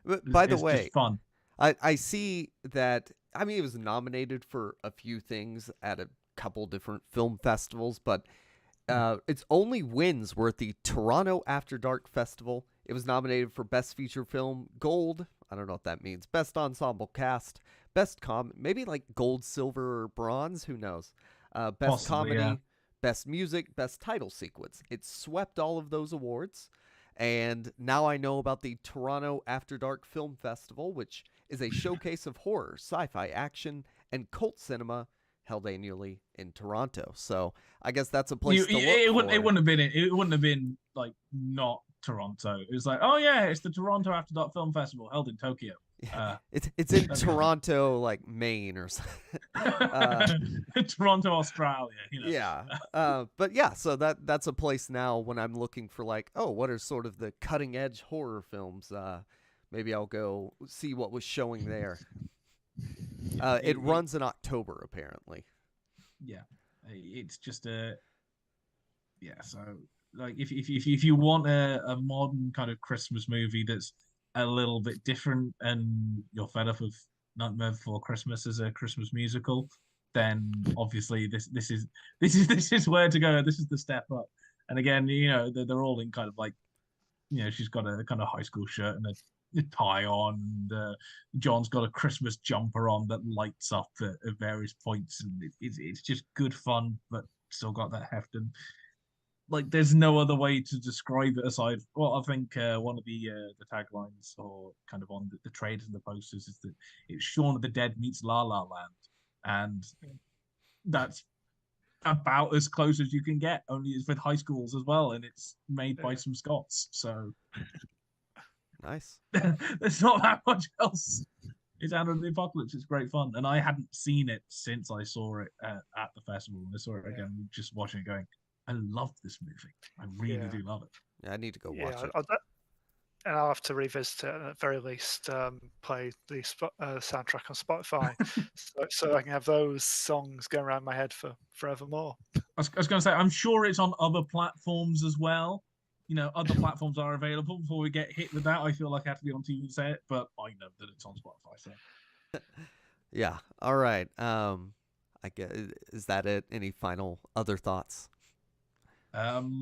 By the way, just fun. I see that, it was nominated for a few things at a couple different film festivals, but its only wins were at the Toronto After Dark Festival. It was nominated for Best Feature Film, Gold. I don't know what that means. Best Ensemble Cast, Best maybe Gold, Silver, or Bronze. Who knows? Best Possibly, Comedy, Best Music, Best Title Sequence. It swept all of those awards. And now I know about the Toronto After Dark Film Festival, which is a showcase of horror, sci-fi, action, and cult cinema held annually in Toronto. So I guess that's a place to look for. It wouldn't have been not Toronto. It was oh yeah, it's the Toronto After Dark Film Festival held in Tokyo. It's in Toronto, Maine or something. Toronto, Australia. Yeah. But yeah, so that's a place now when I'm looking for what are sort of the cutting edge horror films. Maybe I'll go see what was showing there. It runs in October, apparently. Yeah, it's just so if you want a modern kind of Christmas movie that's a little bit different, and you're fed up of Nightmare Before Christmas as a Christmas musical, then obviously this is where to go. This is the step up. And again, they're all in kind of she's got a kind of high school shirt and a tie on, and John's got a Christmas jumper on that lights up at various points, and it's just good fun, but still got that heft. And like there's no other way to describe it aside. Well, I think one of the taglines or kind of on the trailers and the posters is that it's Shaun of the Dead meets La La Land, and that's about as close as you can get. Only it's with high schools as well, and it's made by some Scots. So Nice. there's not that much else. It's Out of the Apocalypse. It's great fun, and I hadn't seen it since I saw it at the festival. And I saw it again, just watching it, going, I love this movie. I really do love it. Yeah, I need to go watch it. And I'll have to revisit it, and at the very least play the soundtrack on Spotify, so I can have those songs going around my head for forevermore. I was going to say, I'm sure it's on other platforms as well. You know, other platforms are available. Before we get hit with that, I feel like I have to be on TV to say it, but I know that it's on Spotify. So. Yeah. All right. I guess, is that it? Any final other thoughts? Not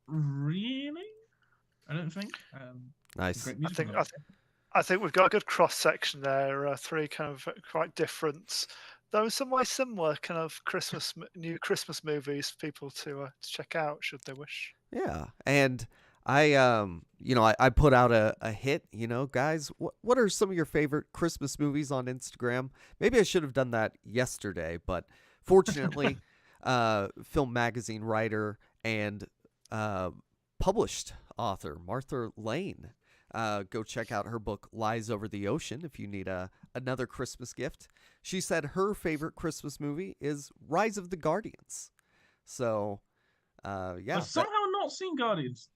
really. I don't think. Nice. I think we've got a good cross section there. Three kind of quite different, though in some way similar, kind of new Christmas movies for people to check out should they wish. Yeah, and I I put out a hit. Guys, what are some of your favorite Christmas movies on Instagram? Maybe I should have done that yesterday, but fortunately, film magazine writer and published author Martha Lane. Go check out her book Lies Over the Ocean if you need another Christmas gift. She said her favorite Christmas movie is Rise of the Guardians. So, yeah. I've somehow not seen Guardians.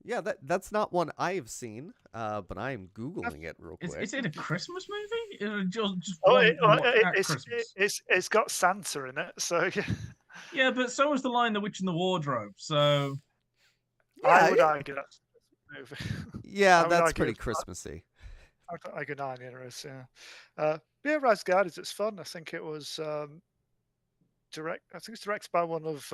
Yeah, that's not one I have seen, but I am Googling it real quick. Is it a Christmas movie? It's got Santa in it, so yeah, but so is The Lion, the Witch, and the Wardrobe. So I would argue that's a movie. Yeah, that's pretty Christmassy. I would argue it is, yeah. Yeah, Rise of the Guardians, it's fun. I think it was I think it's directed by one of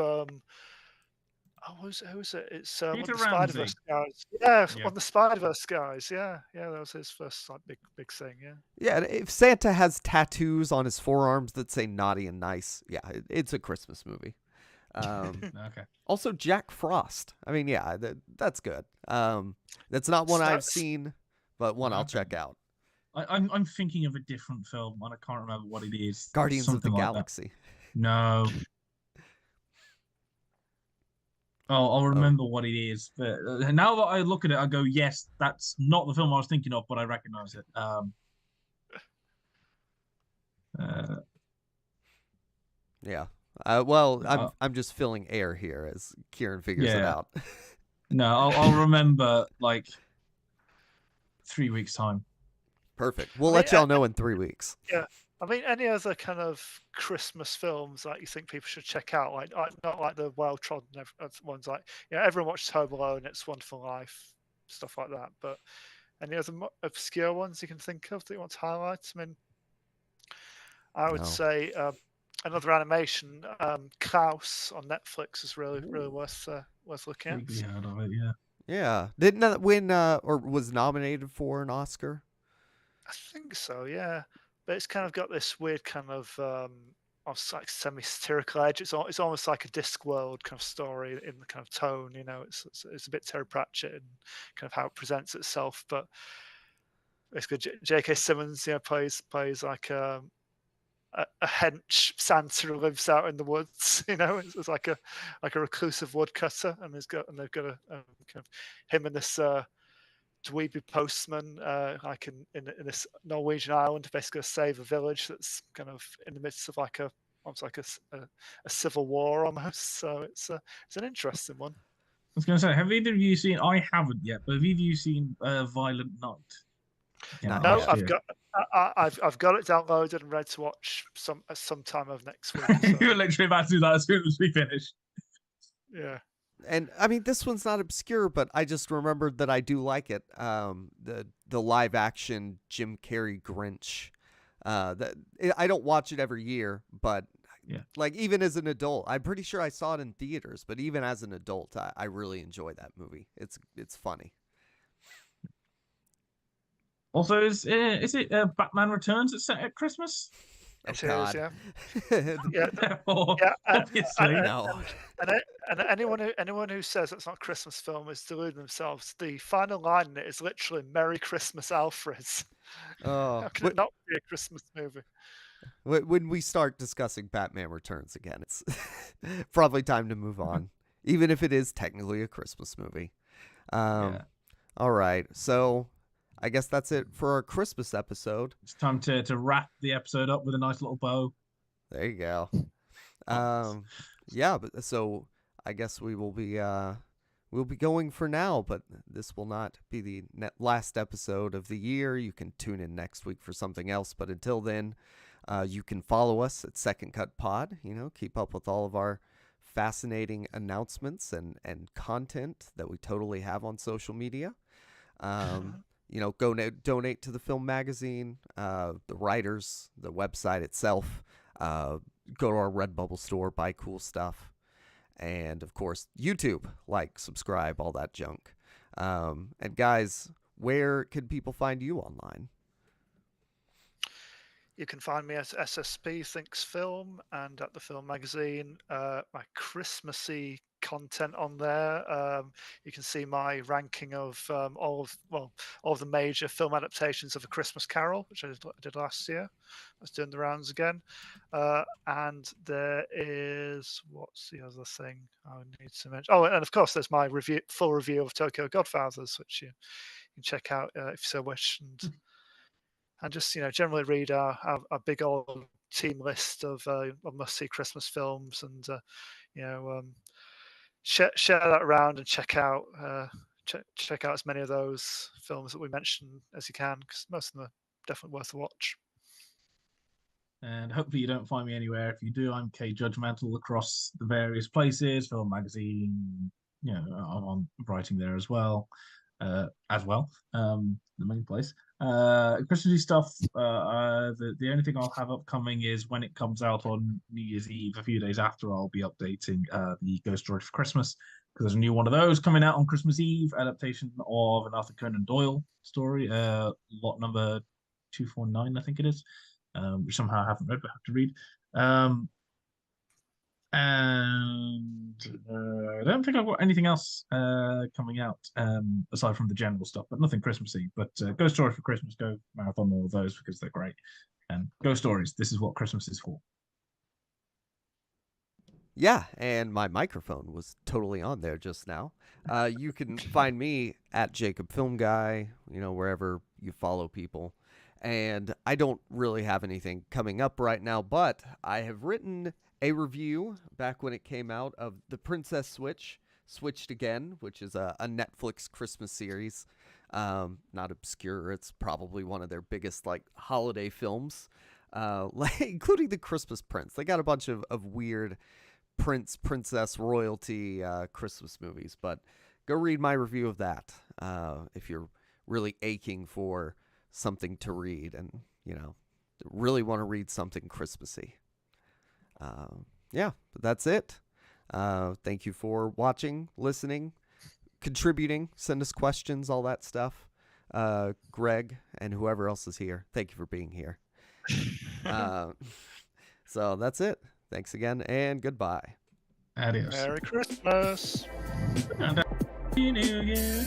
who's it? It's one of the Spider-Verse guys. Yeah, one of the Spider-Verse guys. Yeah, that was his first big thing. Yeah. Yeah, if Santa has tattoos on his forearms that say naughty and nice, yeah, it's a Christmas movie. Okay. Also, Jack Frost. I mean, yeah, that's good. That's not one I've seen, but one I'll check out. I'm thinking of a different film, and I can't remember what it is. Guardians of the Galaxy. No. I'll remember what it is. But now that I look at it, I go, yes, that's not the film I was thinking of, but I recognize it. Yeah. Well, I'm just filling air here as Kieran figures it out. No, I'll remember like 3 weeks time. Perfect. We'll let y'all know in 3 weeks. Yeah. I mean, any other kind of Christmas films that you think people should check out? Like not like the well-trodden ones, like everyone watches Home Alone, It's a Wonderful Life, stuff like that. But any other obscure ones you can think of that you want to highlight? I mean, I would say another animation, Klaus on Netflix is really worth looking at. Yeah, I it, yeah. Yeah. Didn't that win or was nominated for an Oscar? I think so, yeah. But it's kind of got this weird kind of like semi-satirical edge. It's almost like a Discworld kind of story in the kind of tone. It's a bit Terry Pratchett in kind of how it presents itself. But it's good. J.K. Simmons, plays like a hench Santa who lives out in the woods. It's like a reclusive woodcutter, and they've got a kind of him and this dweeby postman, like in this Norwegian island, basically save a village that's kind of in the midst of like almost like a civil war almost. So it's an interesting one. I was going to say, have either of you seen? I haven't yet, but have either of you seen Violent Night? No, I've got it downloaded and ready to watch sometime of next week. So. You're literally about to do that as soon as we finish. Yeah. And I mean, this one's not obscure, but I just remembered that I do like it. The live action Jim Carrey Grinch. I don't watch it every year, but like even as an adult, I'm pretty sure I saw it in theaters. But even as an adult, I really enjoy that movie. It's funny. Also, is it Batman Returns that's set at Christmas? It Oh, is, God. yeah. Yeah, Therefore, yeah, obviously, No. and anyone who says it's not a Christmas film is deluding themselves. The final line in it is literally "Merry Christmas, Alfred." Oh, How can it not be a Christmas movie? when we start discussing Batman Returns again, it's probably time to move on, even if it is technically a Christmas movie. yeah. All right, so I guess that's it for our Christmas episode. It's time to wrap the episode up with a nice little bow. There you go. Nice. Yeah, but so I guess we'll be going for now, but this will not be the last episode of the year. You can tune in next week for something else, but until then, you can follow us at Second Cut Pod. Keep up with all of our fascinating announcements and content that we totally have on social media. Go donate to the film magazine, the writers, the website itself. Go to our Redbubble store, buy cool stuff. And, of course, YouTube, like, subscribe, all that junk. And, guys, where can people find you online? You can find me at SSP Thinks Film and at the Film Magazine. My Christmassy content on there. You can see my ranking of all of the major film adaptations of A Christmas Carol, which I did last year. I was doing the rounds again. And there is, what's the other thing I need to mention? Oh, and of course, there's my full review of Tokyo Godfathers, which you can check out if you so wish. And just generally read our big old team list of must-see Christmas films, and share that around and check out as many of those films that we mentioned as you can, because most of them are definitely worth a watch. And hopefully you don't find me anywhere. If you do, I'm K Judgmental across the various places, Film Magazine, I'm writing there as well. The main place. Christmassy stuff. The only thing I'll have upcoming is when it comes out on New Year's Eve, a few days after, I'll be updating the Ghost Story for Christmas, because there's a new one of those coming out on Christmas Eve, adaptation of an Arthur Conan Doyle story, lot number 249, I think it is, which somehow I haven't read but have to read. And I don't think I've got anything else coming out aside from the general stuff, but nothing Christmassy. But Ghost Story for Christmas, go marathon all of those because they're great. And Ghost Stories, this is what Christmas is for. Yeah, and my microphone was totally on there just now. You can find me at Jacob Film Guy, wherever you follow people. And I don't really have anything coming up right now, but I have written a review back when it came out of The Princess Switched Again, which is a Netflix Christmas series. Not obscure. It's probably one of their biggest holiday films, including The Christmas Prince. They got a bunch of weird princess royalty Christmas movies, but go read my review of that if you're really aching for something to read and really want to read something Christmassy. But that's it. Thank you for watching, listening, contributing, send us questions, all that stuff. Greg and whoever else is here, thank you for being here. So that's it. Thanks again and goodbye. Adios. Merry Christmas. And Happy New Year.